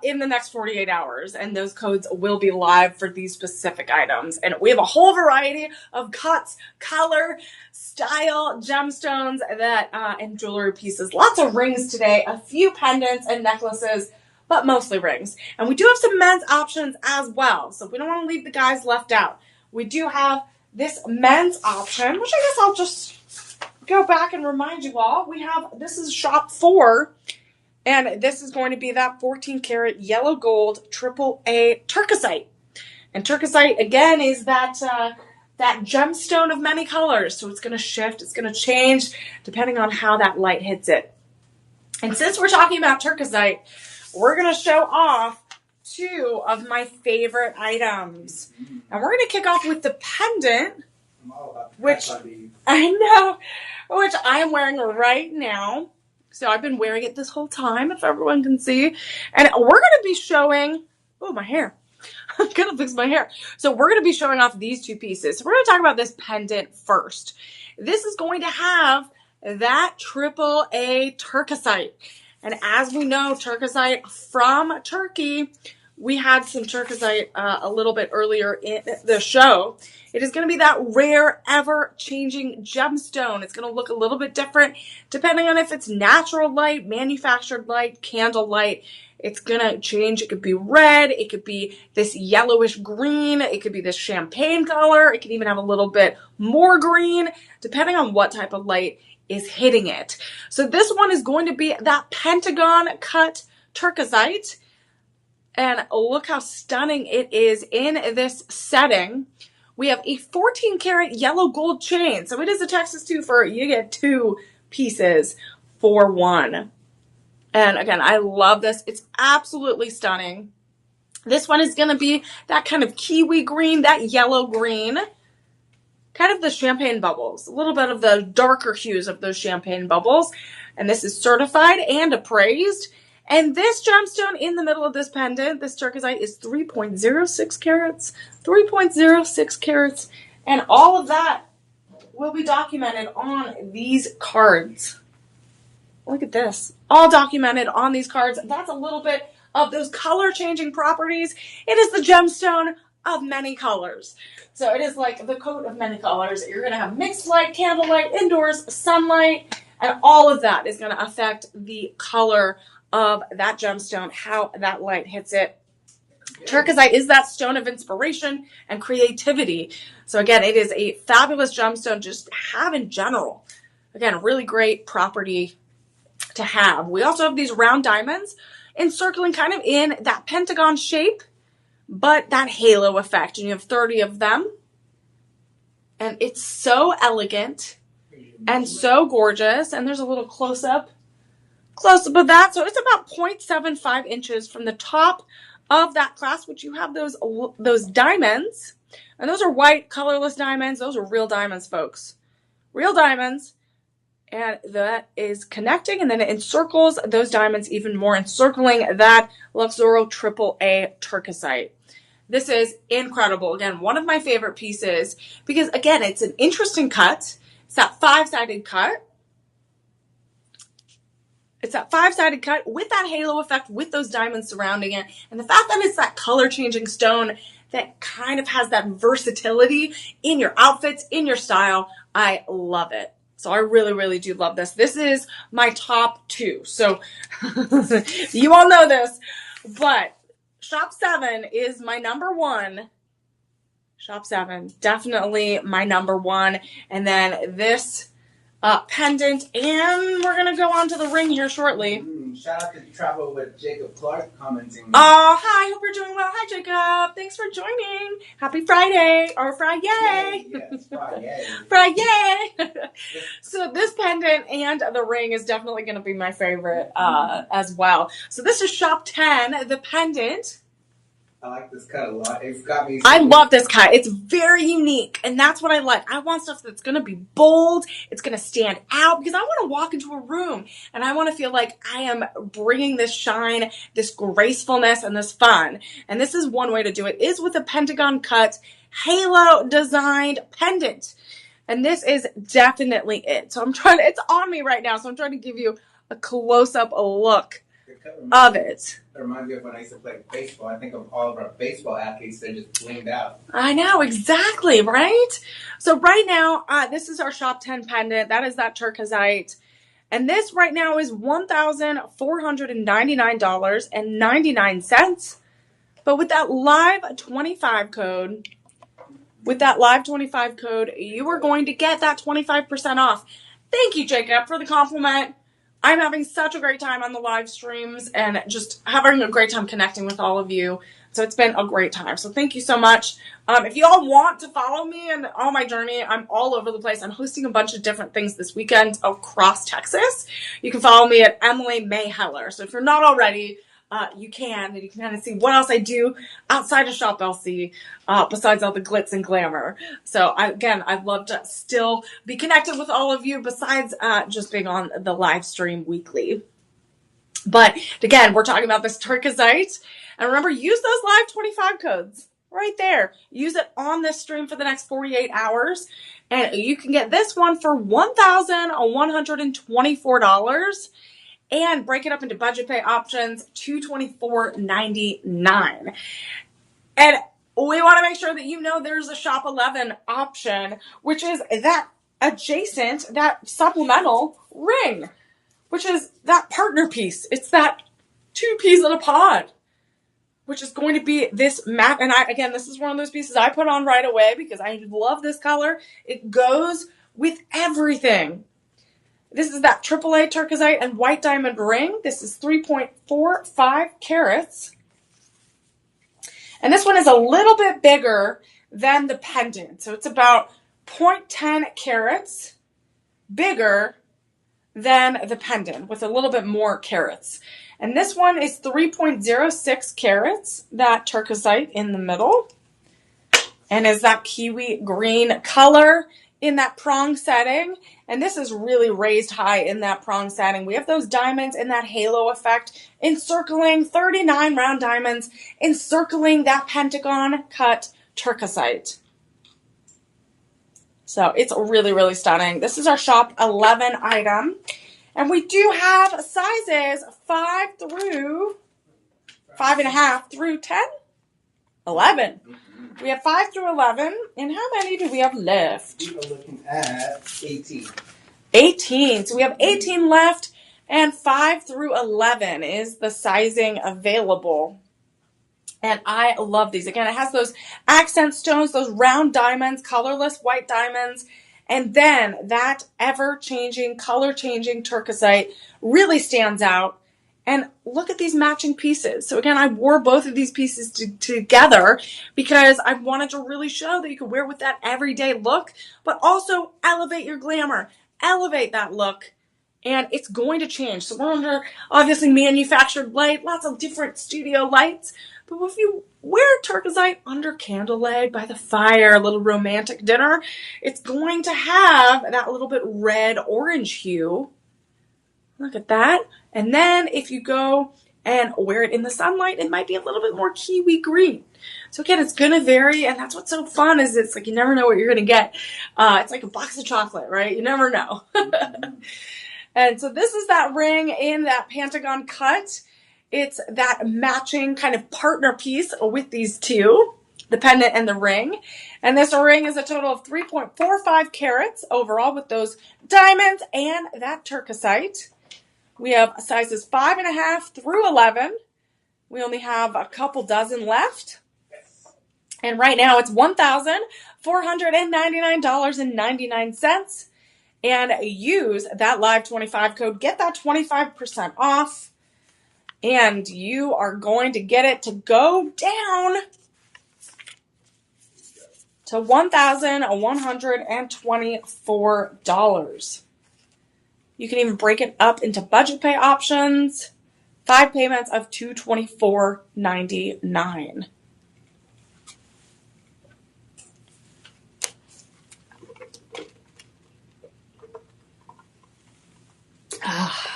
in the next 48 hours, and those codes will be live for these specific items. And we have a whole variety of cuts, color, style, gemstones, that and jewelry pieces. Lots of rings today, a few pendants and necklaces, but mostly rings. And we do have some men's options as well, so we don't want to leave the guys left out. We do have this men's option, which I guess I'll just go back and remind you all. This is shop 4, and this is going to be that 14 karat yellow gold AAA turquoisite. And turquoisite, again, is that gemstone of many colors. So it's going to shift, it's going to change depending on how that light hits it. And since we're talking about turquoisite, we're going to show off 2 of my favorite items. And we're going to kick off with the pendant, which I am wearing right now. So I've been wearing it this whole time, if everyone can see. And we're going to be showing, oh, my hair. I'm going to fix my hair. So we're going to be showing off these 2 pieces. So we're going to talk about this pendant first. This is going to have that AAA turquoisite. And as we know, turquoisite from Turkey, we had some turquoisite a little bit earlier in the show. It is going to be that rare, ever-changing gemstone. It's going to look a little bit different depending on if it's natural light, manufactured light, candle light. It's going to change. It could be red. It could be this yellowish green. It could be this champagne color. It could even have a little bit more green, depending on what type of light is hitting it. So this one is going to be that pentagon cut turquoisite. And look how stunning it is in this setting. We have a 14 karat yellow gold chain. So it is a Texas 2 for, you get 2 pieces for 1. And again, I love this. It's absolutely stunning. This one is going to be that kind of kiwi green, that yellow green. Kind of the champagne bubbles, a little bit of the darker hues of those champagne bubbles. And this is certified and appraised. And this gemstone in the middle of this pendant, this turquoisite, is 3.06 carats. 3.06 carats. And all of that will be documented on these cards. Look at this. All documented on these cards. That's a little bit of those color changing properties. It is the gemstone of many colors. So it is like the coat of many colors. You're going to have mixed light, candlelight, indoors, sunlight, and all of that is going to affect the color of that gemstone, how that light hits it. Turquoisite is that stone of inspiration and creativity. So again, it is a fabulous gemstone just to have in general. Again, really great property to have. We also have these round diamonds encircling kind of in that pentagon shape, but that halo effect. And you have 30 of them. And it's so elegant. and so gorgeous. And there's a little close-up of that. So it's about 0.75 inches from the top of that clasp, which you have those diamonds. And those are white, colorless diamonds. Those are real diamonds, folks. Real diamonds. And that is connecting, and then it encircles those diamonds even more, encircling that Luxoro AAA turquoisite. This is incredible. Again, one of my favorite pieces because, again, it's an interesting cut. It's that five-sided cut. It's that five-sided cut with that halo effect, with those diamonds surrounding it. And the fact that it's that color-changing stone that kind of has that versatility in your outfits, in your style, I love it. So I really, really do love this. This is my top 2. So you all know this, but Shop 7 is my number 1. Shop 7, definitely my number 1. And then this pendant, and we're going to go on to the ring here shortly. Shout out to Travel with Jacob Clark commenting. Oh, hi. Hope you're doing well. Hi, Jacob. Thanks for joining. Happy Friday or Friyay. Yes, Friyay. Friyay. So this pendant and the ring is definitely going to be my favorite as well. So this is Shop 10, the pendant. I like this cut a lot. It's got me. I love this cut. It's very unique, and that's what I like. I want stuff that's going to be bold. It's going to stand out because I want to walk into a room, and I want to feel like I am bringing this shine, this gracefulness, and this fun. And this is one way to do it, is with a pentagon cut, halo designed pendant. And this is definitely it. So it's on me right now, so I'm trying to give you a close-up look of it. It reminds me of when I used to play baseball. I think of all of our baseball athletes, they're just blinged out. I know, exactly, right? So right now, this is our Shop 10 pendant. That is that turquoisite. And this right now is $1,499.99. But with that live 25 code, you are going to get that 25% off. Thank you, Jacob, for the compliment. I'm having such a great time on the live streams and just having a great time connecting with all of you. So it's been a great time. So thank you so much. If you all want to follow me and on my journey, I'm all over the place. I'm hosting a bunch of different things this weekend across Texas. You can follow me at Emily Mae Heller. So if you're not already, you can kind of see what else I do outside of Shop LC, besides all the glitz and glamour. So I'd love to still be connected with all of you besides just being on the live stream weekly. But again, we're talking about this turquoisite. And remember, use those live 25 codes right there. Use it on this stream for the next 48 hours. And you can get this one for $1,124. And break it up into budget pay options, $224.99. And we want to make sure that you know there's a Shop 11 option, which is that adjacent, that supplemental ring, which is that partner piece. It's that 2 peas in a pod, which is going to be this matte. And this is one of those pieces I put on right away because I love this color. It goes with everything. This is that AAA turquoisite and white diamond ring. This is 3.45 carats. And this one is a little bit bigger than the pendant. So it's about 0.10 carats bigger than the pendant with a little bit more carats. And this one is 3.06 carats, that turquoisite in the middle. And is that kiwi green color in that prong setting. And this is really raised high in that prong setting. We have those diamonds in that halo effect encircling 39 round diamonds, encircling that pentagon cut turquoisite. So it's really, really stunning. This is our Shop 11 item. And we do have sizes 5.5 through 10, 11. We have 5 through 11. And how many do we have left? We are looking at 18. 18. So we have 18 left, and 5 through 11 is the sizing available. And I love these. Again, it has those accent stones, those round diamonds, colorless white diamonds, and then that ever-changing, color-changing turquoisite really stands out. And look at these matching pieces. So again, I wore both of these pieces together because I wanted to really show that you could wear with that everyday look, but also elevate your glamour, elevate that look, and it's going to change. So we're under obviously manufactured light, lots of different studio lights. But if you wear turquoisite under candlelight by the fire, a little romantic dinner, it's going to have that little bit red orange hue. Look at that. And then if you go and wear it in the sunlight, it might be a little bit more kiwi green. So again, it's going to vary, and that's what's so fun is it's like you never know what you're going to get. It's like a box of chocolate, right? You never know. And so this is that ring in that Pentagon cut. It's that matching kind of partner piece with these two, the pendant and the ring. And this ring is a total of 3.45 carats overall with those diamonds and that turquoisite. We have sizes 5.5 through 11. We only have a couple dozen left. And right now it's $1,499.99. And use that Live 25 code. Get that 25% off. And you are going to get it to go down to $1,124. You can even break it up into budget pay options. 5 payments of $224.99.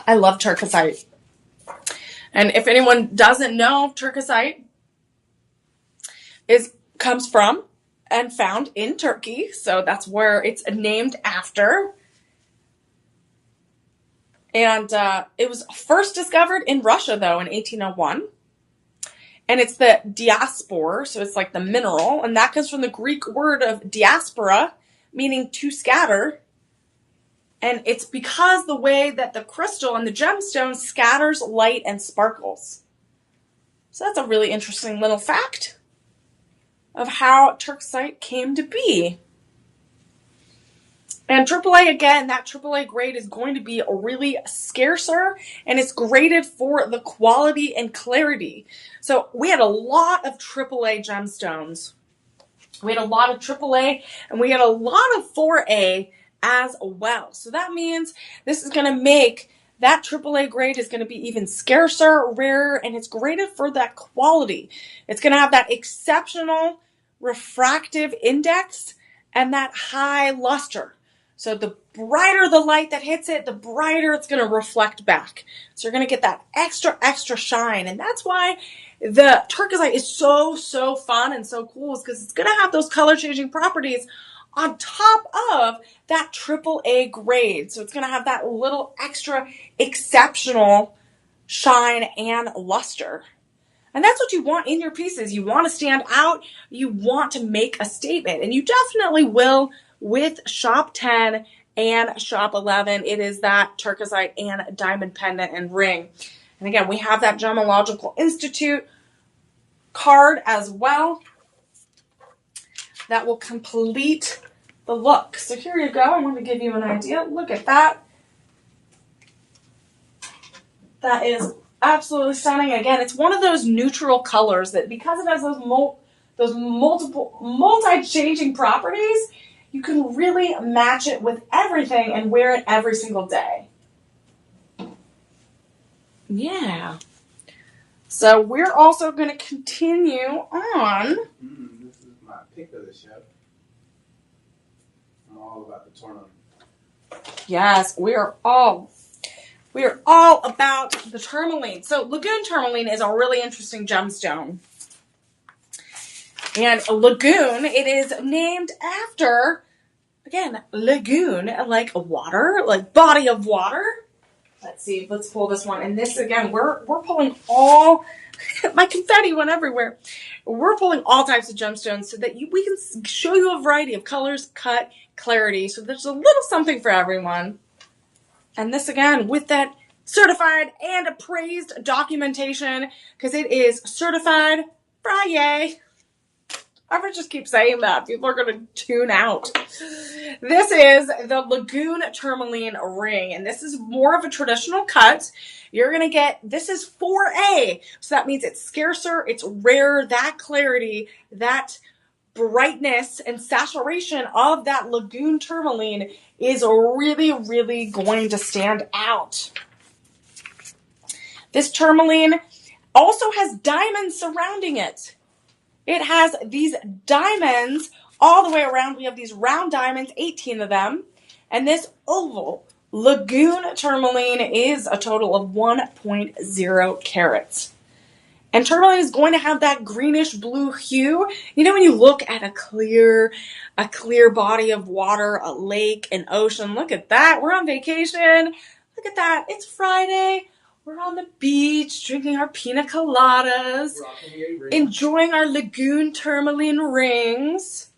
I love turquoisite. And if anyone doesn't know, turquoisite comes from and found in Turkey. So that's where it's named after. And it was first discovered in Russia, though, in 1801. And it's the diaspora, so it's like the mineral. And that comes from the Greek word of diaspora, meaning to scatter. And it's because the way that the crystal and the gemstone scatters light and sparkles. So that's a really interesting little fact of how turquoisite came to be. And AAA, again, that AAA grade is going to be really scarcer, and it's graded for the quality and clarity. So we had a lot of AAA gemstones. We had a lot of AAA, and we had a lot of 4A as well. So that means this is going to make that AAA grade is going to be even scarcer, rarer, and it's graded for that quality. It's going to have that exceptional refractive index and that high luster. So the brighter the light that hits it, the brighter it's going to reflect back. So you're going to get that extra shine. And that's why the turquoisite is so fun and so cool, is because it's going to have those color changing properties on top of that AAA grade. So it's going to have that little extra exceptional shine and luster. And that's what you want in your pieces. You want to stand out. You want to make a statement. And you definitely will with Shop 10 and Shop 11. It is that turquoisite and diamond pendant and ring. And again, we have that Gemological Institute card as well that will complete the look. So here you go. I want to give you an idea. Look at that. That is absolutely stunning. Again, it's one of those neutral colors that, because it has those multiple multi-changing properties, you can really match it with everything and wear it every single day. Yeah. So we're also going to continue on. This is my pick of the show. I'm all about the tourmaline. Yes, we are all about the tourmaline. So Lagoon tourmaline is a really interesting gemstone. And Lagoon, it is named after, again, lagoon, like water, like body of water. Let's see, let's pull this one. And this, again, we're pulling all, my confetti went everywhere. We're pulling all types of gemstones so that we can show you a variety of colors, cut, clarity. So there's a little something for everyone. And this, again, with that certified and appraised documentation, because it is certified Friyay. I would just keep saying that. People are going to tune out. This is the Lagoon tourmaline ring, and this is more of a traditional cut. You're going to get, this is 4A, so that means it's scarcer, it's rarer, that clarity, that brightness and saturation of that lagoon tourmaline is really, really going to stand out. This tourmaline also has diamonds surrounding it. It has these diamonds all the way around. We have these round diamonds, 18 of them. And this oval lagoon tourmaline is a total of 1.0 carats. And tourmaline is going to have that greenish blue hue. You know, when you look at a clear body of water, a lake, an ocean, look at that. We're on vacation. Look at that. It's Friday. We're on the beach, drinking our pina coladas, enjoying our lagoon tourmaline rings.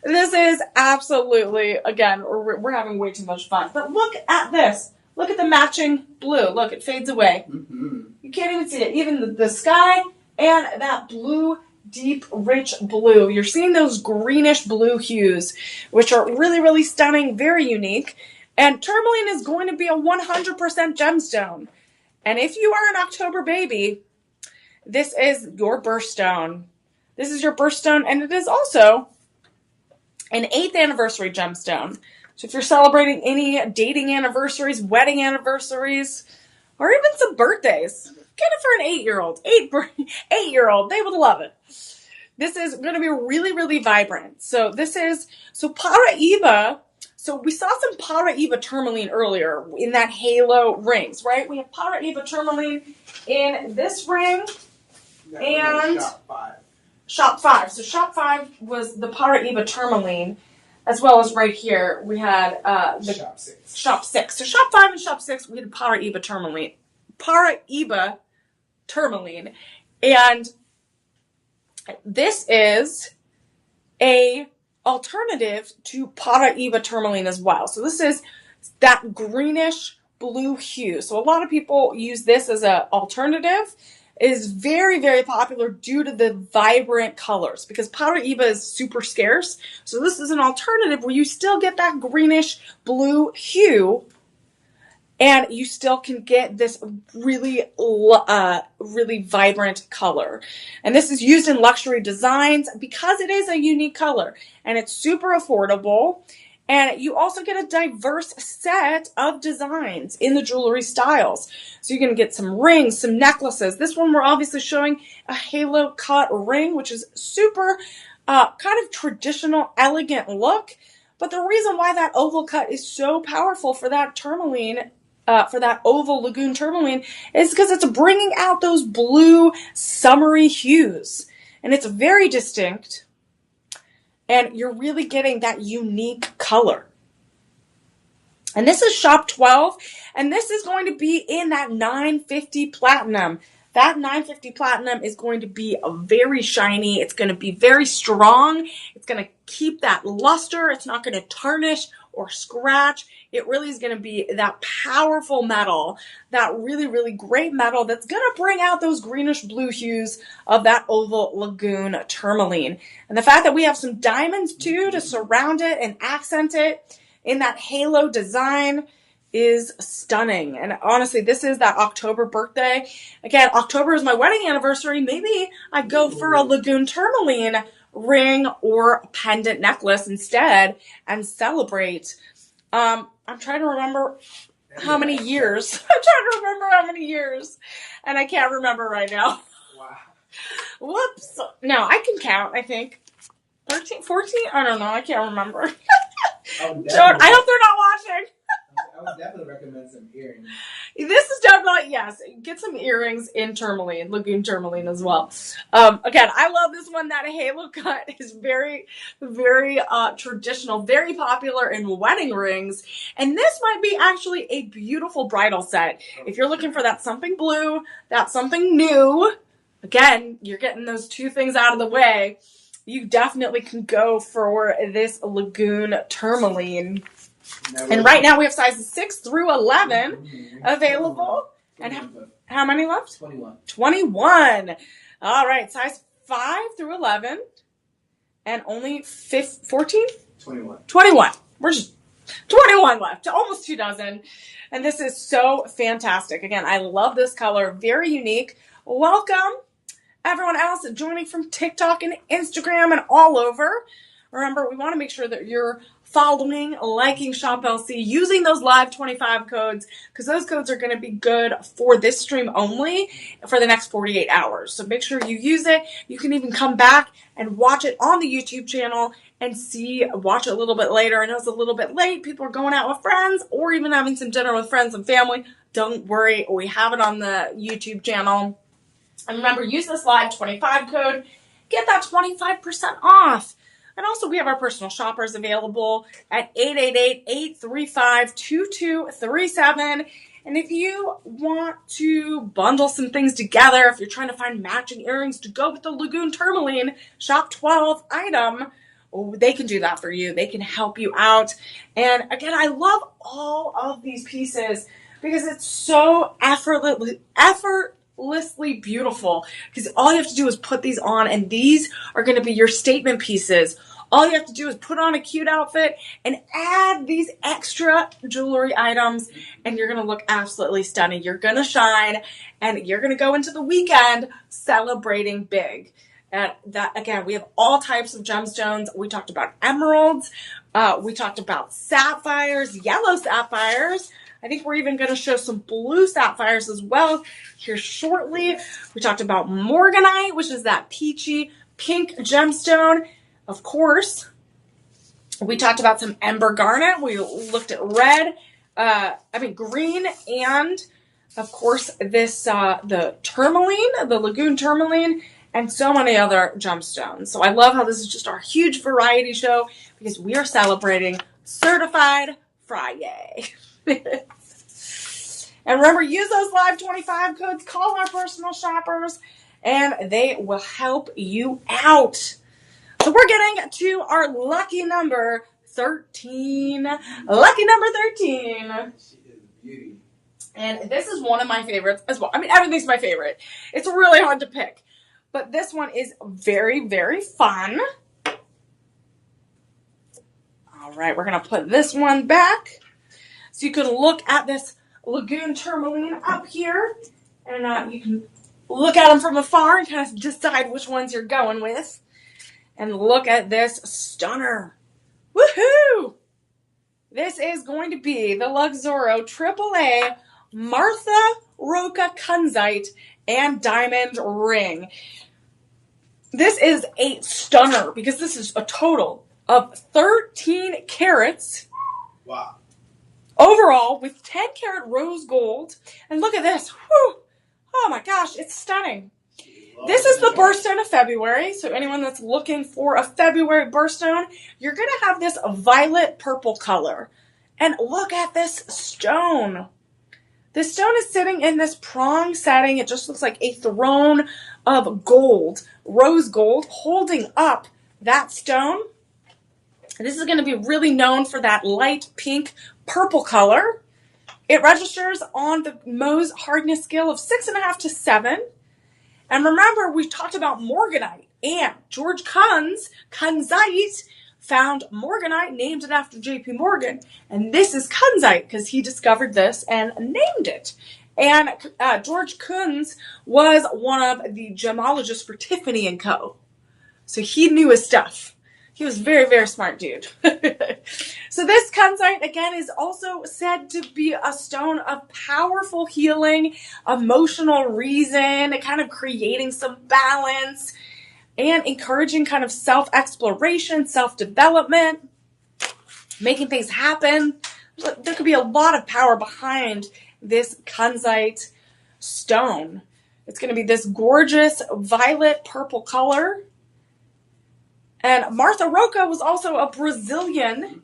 This is absolutely, again, we're having way too much fun. But look at this. Look at the matching blue. Look, it fades away. Mm-hmm. You can't even see it. Even the sky and that blue, deep, rich blue. You're seeing those greenish blue hues, which are really, really stunning, very unique. And tourmaline is going to be a 100% gemstone. And if you are an October baby, this is your birthstone. This is your birthstone, and it is also an 8th anniversary gemstone. So if you're celebrating any dating anniversaries, wedding anniversaries, or even some birthdays, get it for an 8-year-old. 8-year-old, they would love it. This is going to be really, really vibrant. So Paraiba. So we saw some Paraiba tourmaline earlier in that halo rings, right? We have Paraiba tourmaline in this ring and shop 5. So shop 5 was the Paraiba tourmaline, as well as right here we had the shop 6. So shop 5 and shop 6 we had Paraiba tourmaline, and this is a alternative to Paraiba tourmaline as well. So this is that greenish blue hue. So a lot of people use this as an alternative. It is very, very popular due to the vibrant colors because Paraiba is super scarce. So this is an alternative where you still get that greenish blue hue and you still can get this really, really vibrant color. And this is used in luxury designs because it is a unique color and it's super affordable. And you also get a diverse set of designs in the jewelry styles. So you're going to get some rings, some necklaces. This one we're obviously showing a halo cut ring, which is super kind of traditional, elegant look. But the reason why that oval cut is so powerful for that tourmaline, for that oval lagoon tourmaline, is because it's bringing out those blue, summery hues. And it's very distinct. And you're really getting that unique color. And this is shop 12. And this is going to be in that 950 platinum. That 950 platinum is going to be very shiny. It's going to be very strong. It's going to keep that luster. It's not going to tarnish or scratch. It really is going to be that powerful metal, that really, really great metal that's going to bring out those greenish blue hues of that oval lagoon tourmaline. And the fact that we have some diamonds too to surround it and accent it in that halo design is stunning. And honestly, this is that October birthday. Again, October is my wedding anniversary. Maybe I go for a lagoon tourmaline ring or pendant necklace instead and celebrate. I'm trying to remember how many years. I'm trying to remember how many years. And I can't remember right now. Wow. Whoops. No, I can count, I think. 13, 14? I don't know. I can't remember. I hope they're not watching. I would definitely recommend some earrings. This is definitely, yes, get some earrings in tourmaline, lagoon tourmaline as well. Again, I love this one. That halo cut is very, very traditional, very popular in wedding rings. And this might be actually a beautiful bridal set. If you're looking for that something blue, that something new, again, you're getting those two things out of the way. You definitely can go for this lagoon tourmaline. And right now we have sizes 6 through 11 available. And how many left? 21. 21. All right, size 5 through 11. And only 14? 21. 21. We're just 21 left. Almost 2 dozen. And this is so fantastic. Again, I love this color. Very unique. Welcome everyone else joining from TikTok and Instagram and all over. Remember, we want to make sure that you're following, liking Shop LC, using those live 25 codes, because those codes are going to be good for this stream only for the next 48 hours. So make sure you use it. You can even come back and watch it on the YouTube channel and watch it a little bit later. I know it's a little bit late. People are going out with friends or even having some dinner with friends and family. Don't worry. We have it on the YouTube channel. And remember, use this live 25 code. Get that 25% off. And also, we have our personal shoppers available at 888-835-2237. And if you want to bundle some things together, if you're trying to find matching earrings to go with the Lagoon Tourmaline Shop 12 item, they can do that for you. They can help you out. And again, I love all of these pieces because it's so effortlessly beautiful, because all you have to do is put these on, and these are going to be your statement pieces. All you have to do is put on a cute outfit and add these extra jewelry items, and you're going to look absolutely stunning. You're going to shine, and you're going to go into the weekend celebrating big. And that, again, we have all types of gemstones. We talked about emeralds. We talked about sapphires, yellow sapphires. I think we're even going to show some blue sapphires as well here shortly. We talked about morganite, which is that peachy pink gemstone. Of course, we talked about some ember garnet. We looked at green, and of course this the tourmaline, the Lagoon Tourmaline, and so many other gemstones. So I love how this is just our huge variety show because we are celebrating certified Friyay. And remember, use those live 25 codes, call our personal shoppers, and they will help you out. So we're getting to our lucky number 13. Lucky number 13. She is beauty. And this is one of my favorites as well. I mean, everything's my favorite. It's really hard to pick. But this one is very, very fun. All right, we're going to put this one back. So you can look at this Lagoon Tourmaline up here. And you can look at them from afar and kind of decide which ones you're going with. And look at this stunner. Woohoo! This is going to be the Luxoro AAA Martha Roca Kunzite and Diamond Ring. This is a stunner because this is a total of 13 carats. Wow. Overall, with 10 karat rose gold. And look at this. Whew. Oh my gosh, it's stunning. This is the birthstone of February, so anyone that's looking for a February birthstone, you're going to have this violet purple color. And look at this stone. This stone is sitting in this prong setting. It just looks like a throne of gold, rose gold, holding up that stone. And this is going to be really known for that light pink purple color. It registers on the Mohs hardness scale of 6.5 to 7. And remember, we talked about morganite, and George Kunzite, found morganite, named it after J.P. Morgan. And this is Kunzite because he discovered this and named it. And George Kunz was one of the gemologists for Tiffany & Co. So he knew his stuff. He was a very, very smart dude. So this Kunzite, again, is also said to be a stone of powerful healing, emotional reason, kind of creating some balance, and encouraging kind of self-exploration, self-development, making things happen. There could be a lot of power behind this Kunzite stone. It's going to be this gorgeous violet purple color. And Martha Roca was also a Brazilian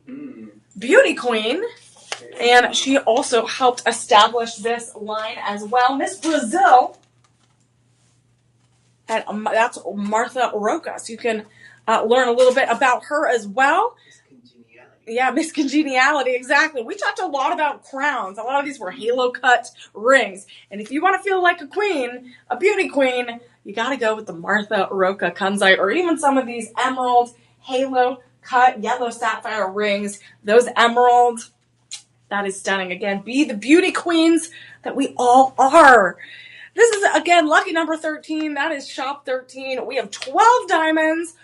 beauty queen, and she also helped establish this line as well. Miss Brazil, and that's Martha Roca. So you can learn a little bit about her as well. Yeah, Miss Congeniality, exactly. We talked a lot about crowns. A lot of these were halo cut rings. And if you want to feel like a queen, a beauty queen, you got to go with the Martha Roca Kunzite, or even some of these emerald halo cut yellow sapphire rings. Those emerald, that is stunning. Again, be the beauty queens that we all are. This is, again, lucky number 13. That is shop 13. We have 12 diamonds.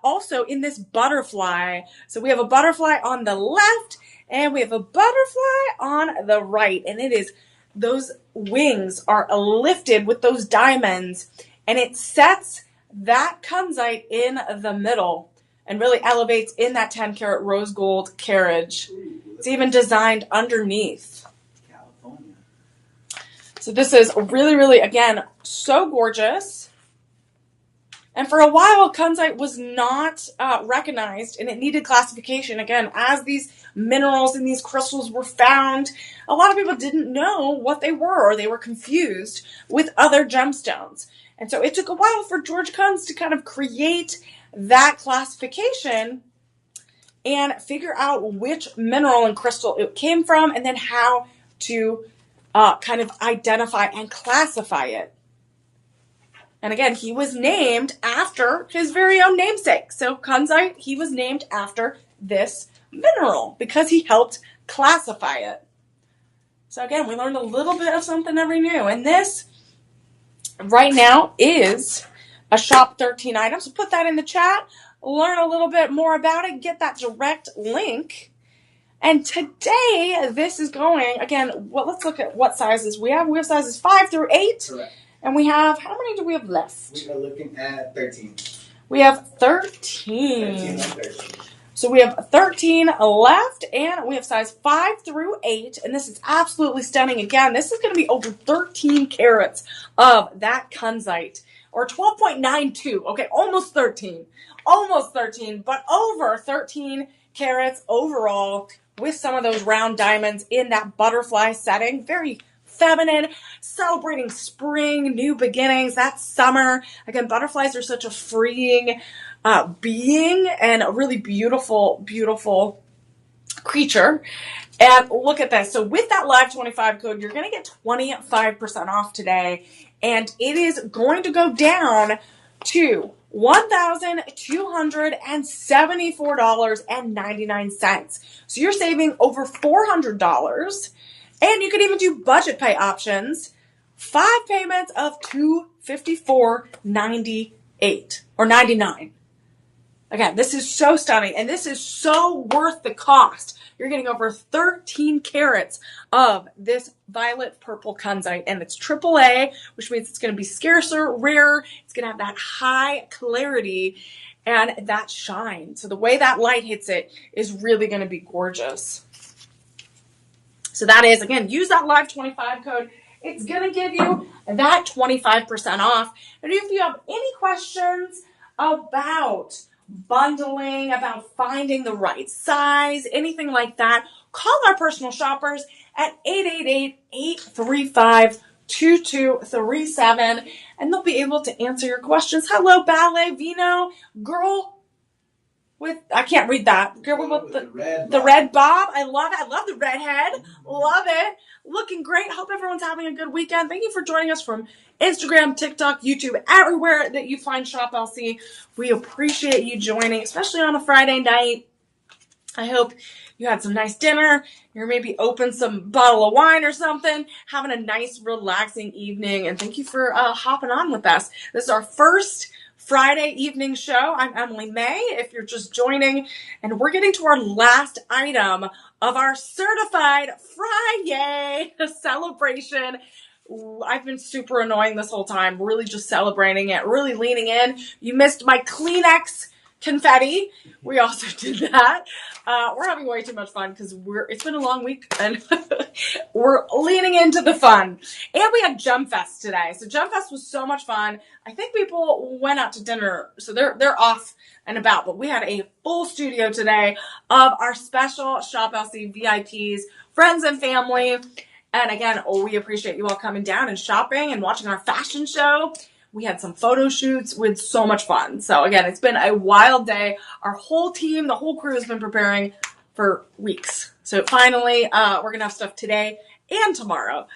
Also in this butterfly. So we have a butterfly on the left and we have a butterfly on the right. And it is, those wings are lifted with those diamonds and it sets that kunzite in the middle and really elevates in that 10 karat rose gold carriage. It's even designed underneath. California. So this is really, really, again, so gorgeous. And for a while, kunzite was not recognized and it needed classification. Again, as these minerals and these crystals were found, a lot of people didn't know what they were or they were confused with other gemstones. And so it took a while for George Kunz to kind of create that classification and figure out which mineral and crystal it came from and then how to kind of identify and classify it. And again, he was named after his very own namesake. So kunzite, he was named after this mineral because he helped classify it. So again, we learned a little bit of something every new. And this right now is a shop 13 item. So put that in the chat, learn a little bit more about it, get that direct link. And today, this is going, again, let's look at what sizes we have. We have sizes 5 through 8. Correct. And we have, how many do we have left? We are looking at 13. We have 13. 13 and 13. So we have 13 left, and we have size 5 through 8, and this is absolutely stunning. Again, this is going to be over 13 carats of that kunzite, or 12.92. Okay, almost 13. Almost 13, but over 13 carats overall with some of those round diamonds in that butterfly setting. Very feminine, celebrating spring, new beginnings, that summer. Again, butterflies are such a freeing being and a really beautiful, beautiful creature. And look at this. So with that live 25 code, you're going to get 25% off today. And it is going to go down to $1,274.99. So you're saving over $400. And you can even do budget pay options. 5 payments of $254.98 or $99. Again, this is so stunning and this is so worth the cost. You're getting over 13 carats of this violet purple kunzite, and it's AAA, which means it's going to be scarcer, rarer. It's going to have that high clarity and that shine. So the way that light hits it is really going to be gorgeous. So that is, again, use that live 25 code. It's going to give you that 25% off. And if you have any questions about bundling, about finding the right size, anything like that, call our personal shoppers at 888-835-2237, and they'll be able to answer your questions. Hello, Ballet Vino, girl with, I can't read that. Girl with the red bob. I love it. I love the redhead. Love it. Looking great. Hope everyone's having a good weekend. Thank you for joining us from Instagram, TikTok, YouTube, everywhere that you find Shop LC. We appreciate you joining, especially on a Friday night. I hope you had some nice dinner. You're maybe open some bottle of wine or something, having a nice, relaxing evening. And thank you for hopping on with us. This is our first Friday evening show. I'm Emily Mae, if you're just joining, and we're getting to our last item of our certified Friyay celebration. I've been super annoying this whole time, really just celebrating it, really leaning in. You missed my Kleenex confetti. We also did that. We're having way too much fun because it's been a long week and we're leaning into the fun. And we had Gem Fest today. So Gem Fest was so much fun. I think people went out to dinner, so they're off and about. But we had a full studio today of our special Shop LC VIPs, friends and family. And again, we appreciate you all coming down and shopping and watching our fashion show. We had some photo shoots with so much fun. So again, it's been a wild day. Our whole team, the whole crew has been preparing for weeks. So finally, we're going to have stuff today and tomorrow.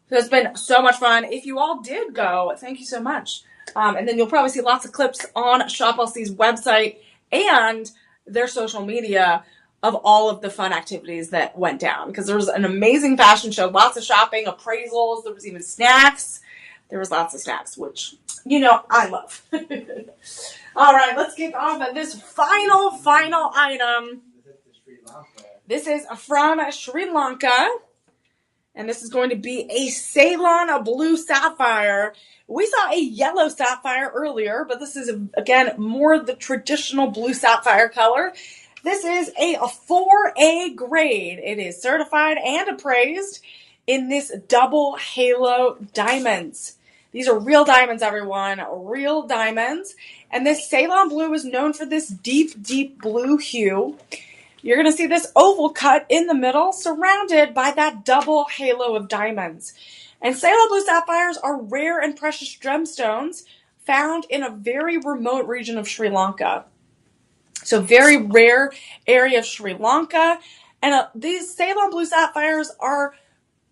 So it's been so much fun. If you all did go, thank you so much. And then you'll probably see lots of clips on Shop LC's website and their social media of all of the fun activities that went down, because there was an amazing fashion show, lots of shopping, appraisals, there was even snacks. There was lots of snacks, which, I love. All right, let's kick off at this final item. This is from Sri Lanka, and this is going to be a Ceylon blue sapphire. We saw a yellow sapphire earlier, but this is, again, more the traditional blue sapphire color. This is a 4A grade. It is certified and appraised in this double halo diamonds. These are real diamonds, everyone. Real diamonds. And this Ceylon blue is known for this deep, deep blue hue. You're going to see this oval cut in the middle, surrounded by that double halo of diamonds. And Ceylon blue sapphires are rare and precious gemstones found in a very remote region of Sri Lanka. So very rare area of Sri Lanka. And these Ceylon blue sapphires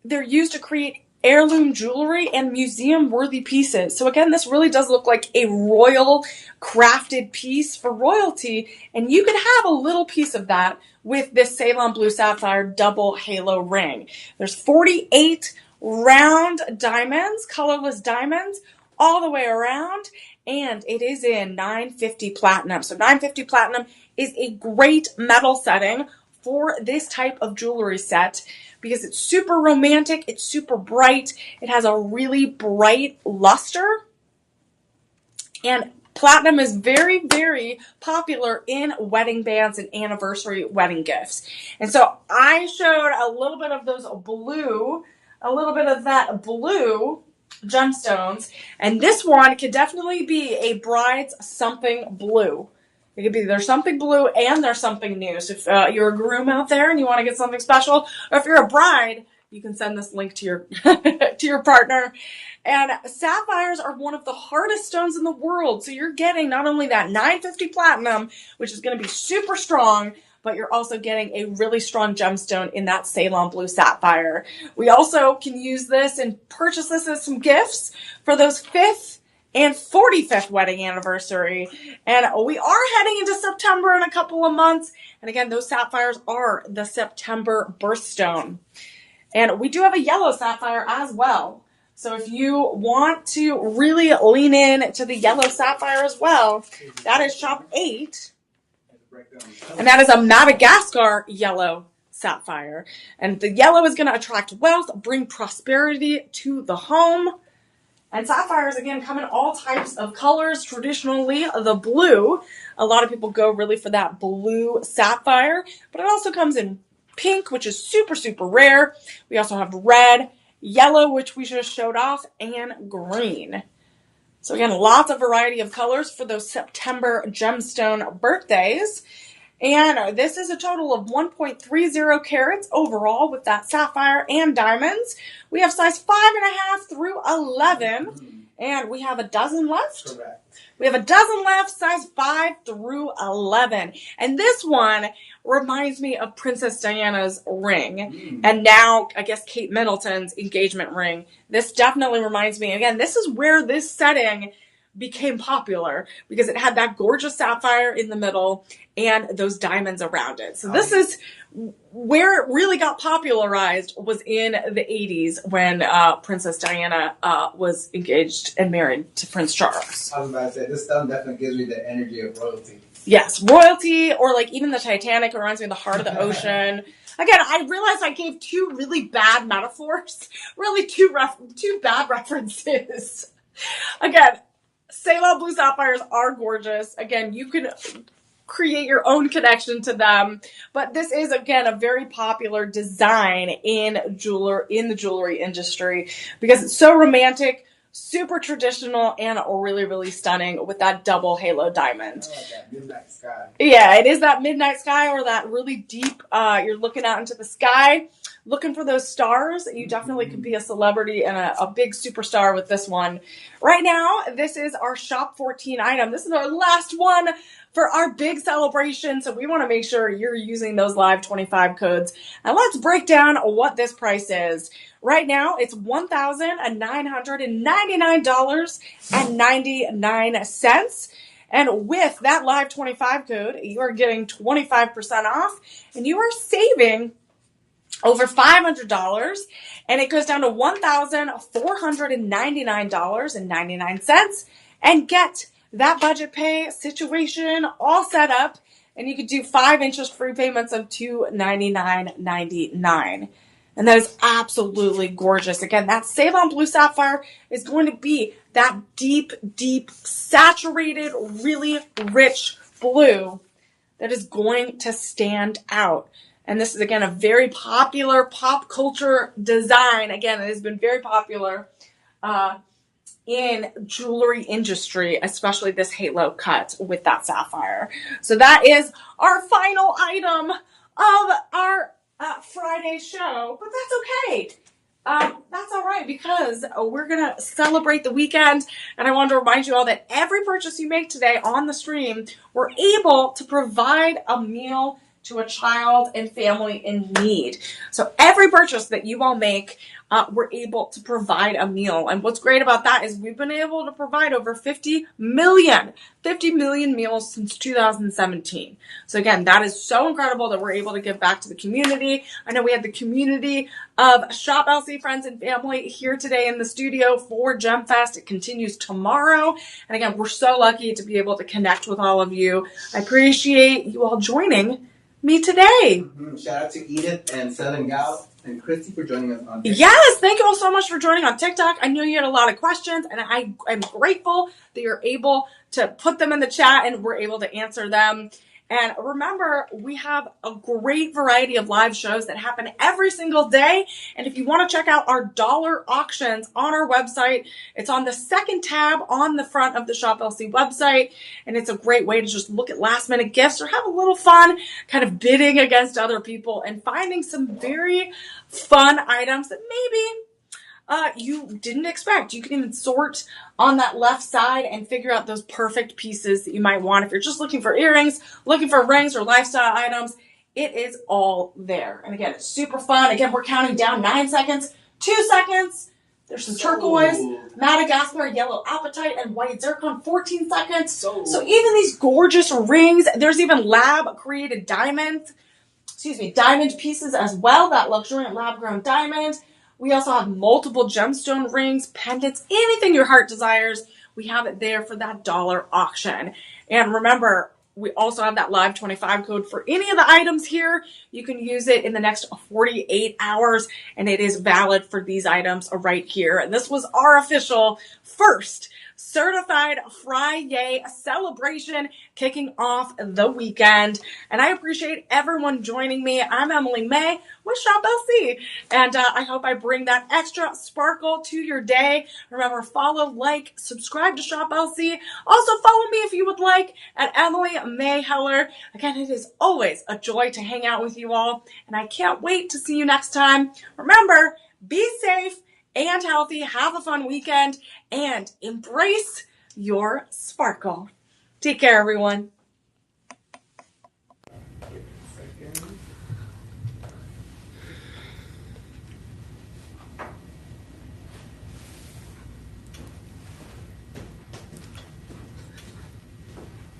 they're used to create heirloom jewelry and museum-worthy pieces. So again, this really does look like a royal crafted piece for royalty, and you could have a little piece of that with this Ceylon blue sapphire double halo ring. There's 48 round diamonds, colorless diamonds, all the way around, and it is in 950 platinum. So 950 platinum is a great metal setting for this type of jewelry set, because it's super romantic, it's super bright, it has a really bright luster, and platinum is very, very popular in wedding bands and anniversary wedding gifts. And so I showed a little bit of that blue gemstones, and this one could definitely be a bride's something blue. It could be there's something blue and there's something new. So if you're a groom out there and you want to get something special, or if you're a bride, you can send this link to your to your partner. And sapphires are one of the hardest stones in the world. So you're getting not only that 950 platinum, which is going to be super strong, but you're also getting a really strong gemstone in that Ceylon blue sapphire. We also can use this and purchase this as some gifts for those 5th and 45th wedding anniversary. And we are heading into September in a couple of months. And again, those sapphires are the September birthstone. And we do have a yellow sapphire as well. So if you want to really lean in to the yellow sapphire as well, that is shop 8. And that is a Madagascar yellow sapphire. And the yellow is going to attract wealth, bring prosperity to the home. And sapphires, again, come in all types of colors. Traditionally, the blue, a lot of people go really for that blue sapphire. But it also comes in pink, which is super, super rare. We also have red, yellow, which we just showed off, and green. So again, lots of variety of colors for those September gemstone birthdays. And this is a total of 1.30 carats overall with that sapphire and diamonds. We have size 5.5 through 11, and we have a dozen left. Correct. We have a dozen left, size 5 through 11. And this one reminds me of Princess Diana's ring. And now, I guess, Kate Middleton's engagement ring. This definitely reminds me, again, this is where this setting became popular, because it had that gorgeous sapphire in the middle and those diamonds around it. So this is where it really got popularized, was in the 80s when Princess Diana was engaged and married to Prince Charles. I was about to say, this stone definitely gives me the energy of royalty. Yes, royalty, or like even the Titanic reminds me of the heart of the ocean. Again, I realized I gave 2 really bad metaphors, really two bad references. Again, Ceylon blue sapphires are gorgeous. Again, you can create your own connection to them. But this is, again, a very popular design in the jewelry industry, because it's so romantic, super traditional, and really, really stunning with that double halo diamond. I like that midnight sky. Yeah, it is that midnight sky, or that really deep, you're looking out into the sky, looking for those stars. You definitely could be a celebrity and a big superstar with this one. Right now, this is our Shop 14 item. This is our last one for our big celebration, so we want to make sure you're using those live 25 codes. And let's break down what this price is. Right now, it's $1,999.99. And with that Live 25 code, you are getting 25% off, and you are saving over $500, and it goes down to $1,499.99, and get that budget pay situation all set up, and you could do 5 interest-free payments of $299.99. And that is absolutely gorgeous. Again, that Save on Blue Sapphire is going to be that deep, deep, saturated, really rich blue that is going to stand out. And this is, again, a very popular pop culture design. Again, it has been very popular in jewelry industry, especially this halo cut with that sapphire. So that is our final item of our Friday show, but that's okay. That's all right, because we're going to celebrate the weekend, and I wanted to remind you all that every purchase you make today on the stream, we're able to provide a meal to a child and family in need. So every purchase that you all make, we're able to provide a meal. And what's great about that is we've been able to provide over 50 million meals since 2017. So again, that is so incredible that we're able to give back to the community. I know we had the community of Shop LC friends and family here today in the studio for GemFest. It continues tomorrow. And again, we're so lucky to be able to connect with all of you. I appreciate you all joining me today. Shout out to Edith and Southern Gal and Christy for joining us on TikTok. Yes, thank you all so much for joining on TikTok. I know you had a lot of questions, and I'm grateful that you're able to put them in the chat and we're able to answer them. And remember, we have a great variety of live shows that happen every single day. And if you want to check out our dollar auctions on our website, it's on the second tab on the front of the Shop LC website. And it's a great way to just look at last minute gifts or have a little fun kind of bidding against other people and finding some very fun items that maybe you didn't expect. You can even sort on that left side and figure out those perfect pieces that you might want. If you're just looking for earrings, looking for rings or lifestyle items, it is all there. And again, it's super fun. Again, we're counting down 9 seconds, 2 seconds. There's some turquoise, Madagascar, yellow apatite, and white zircon, 14 seconds. So even these gorgeous rings, there's even lab created diamond pieces as well, that luxuriant lab grown diamond. We also have multiple gemstone rings, pendants, anything your heart desires. We have it there for that dollar auction. And remember, we also have that Live 25 code for any of the items here. You can use it in the next 48 hours, and it is valid for these items right here. And this was our official first certified Friyay celebration kicking off the weekend. And I appreciate everyone joining me. I'm Emily Mae with Shop LC, and I hope I bring that extra sparkle to your day. Remember, follow, like, subscribe to Shop LC. Also follow me if you would like at Emily Mae Heller. Again, it is always a joy to hang out with you all, and I can't wait to see you next time. Remember, be safe and healthy, have a fun weekend, and embrace your sparkle. Take care, everyone.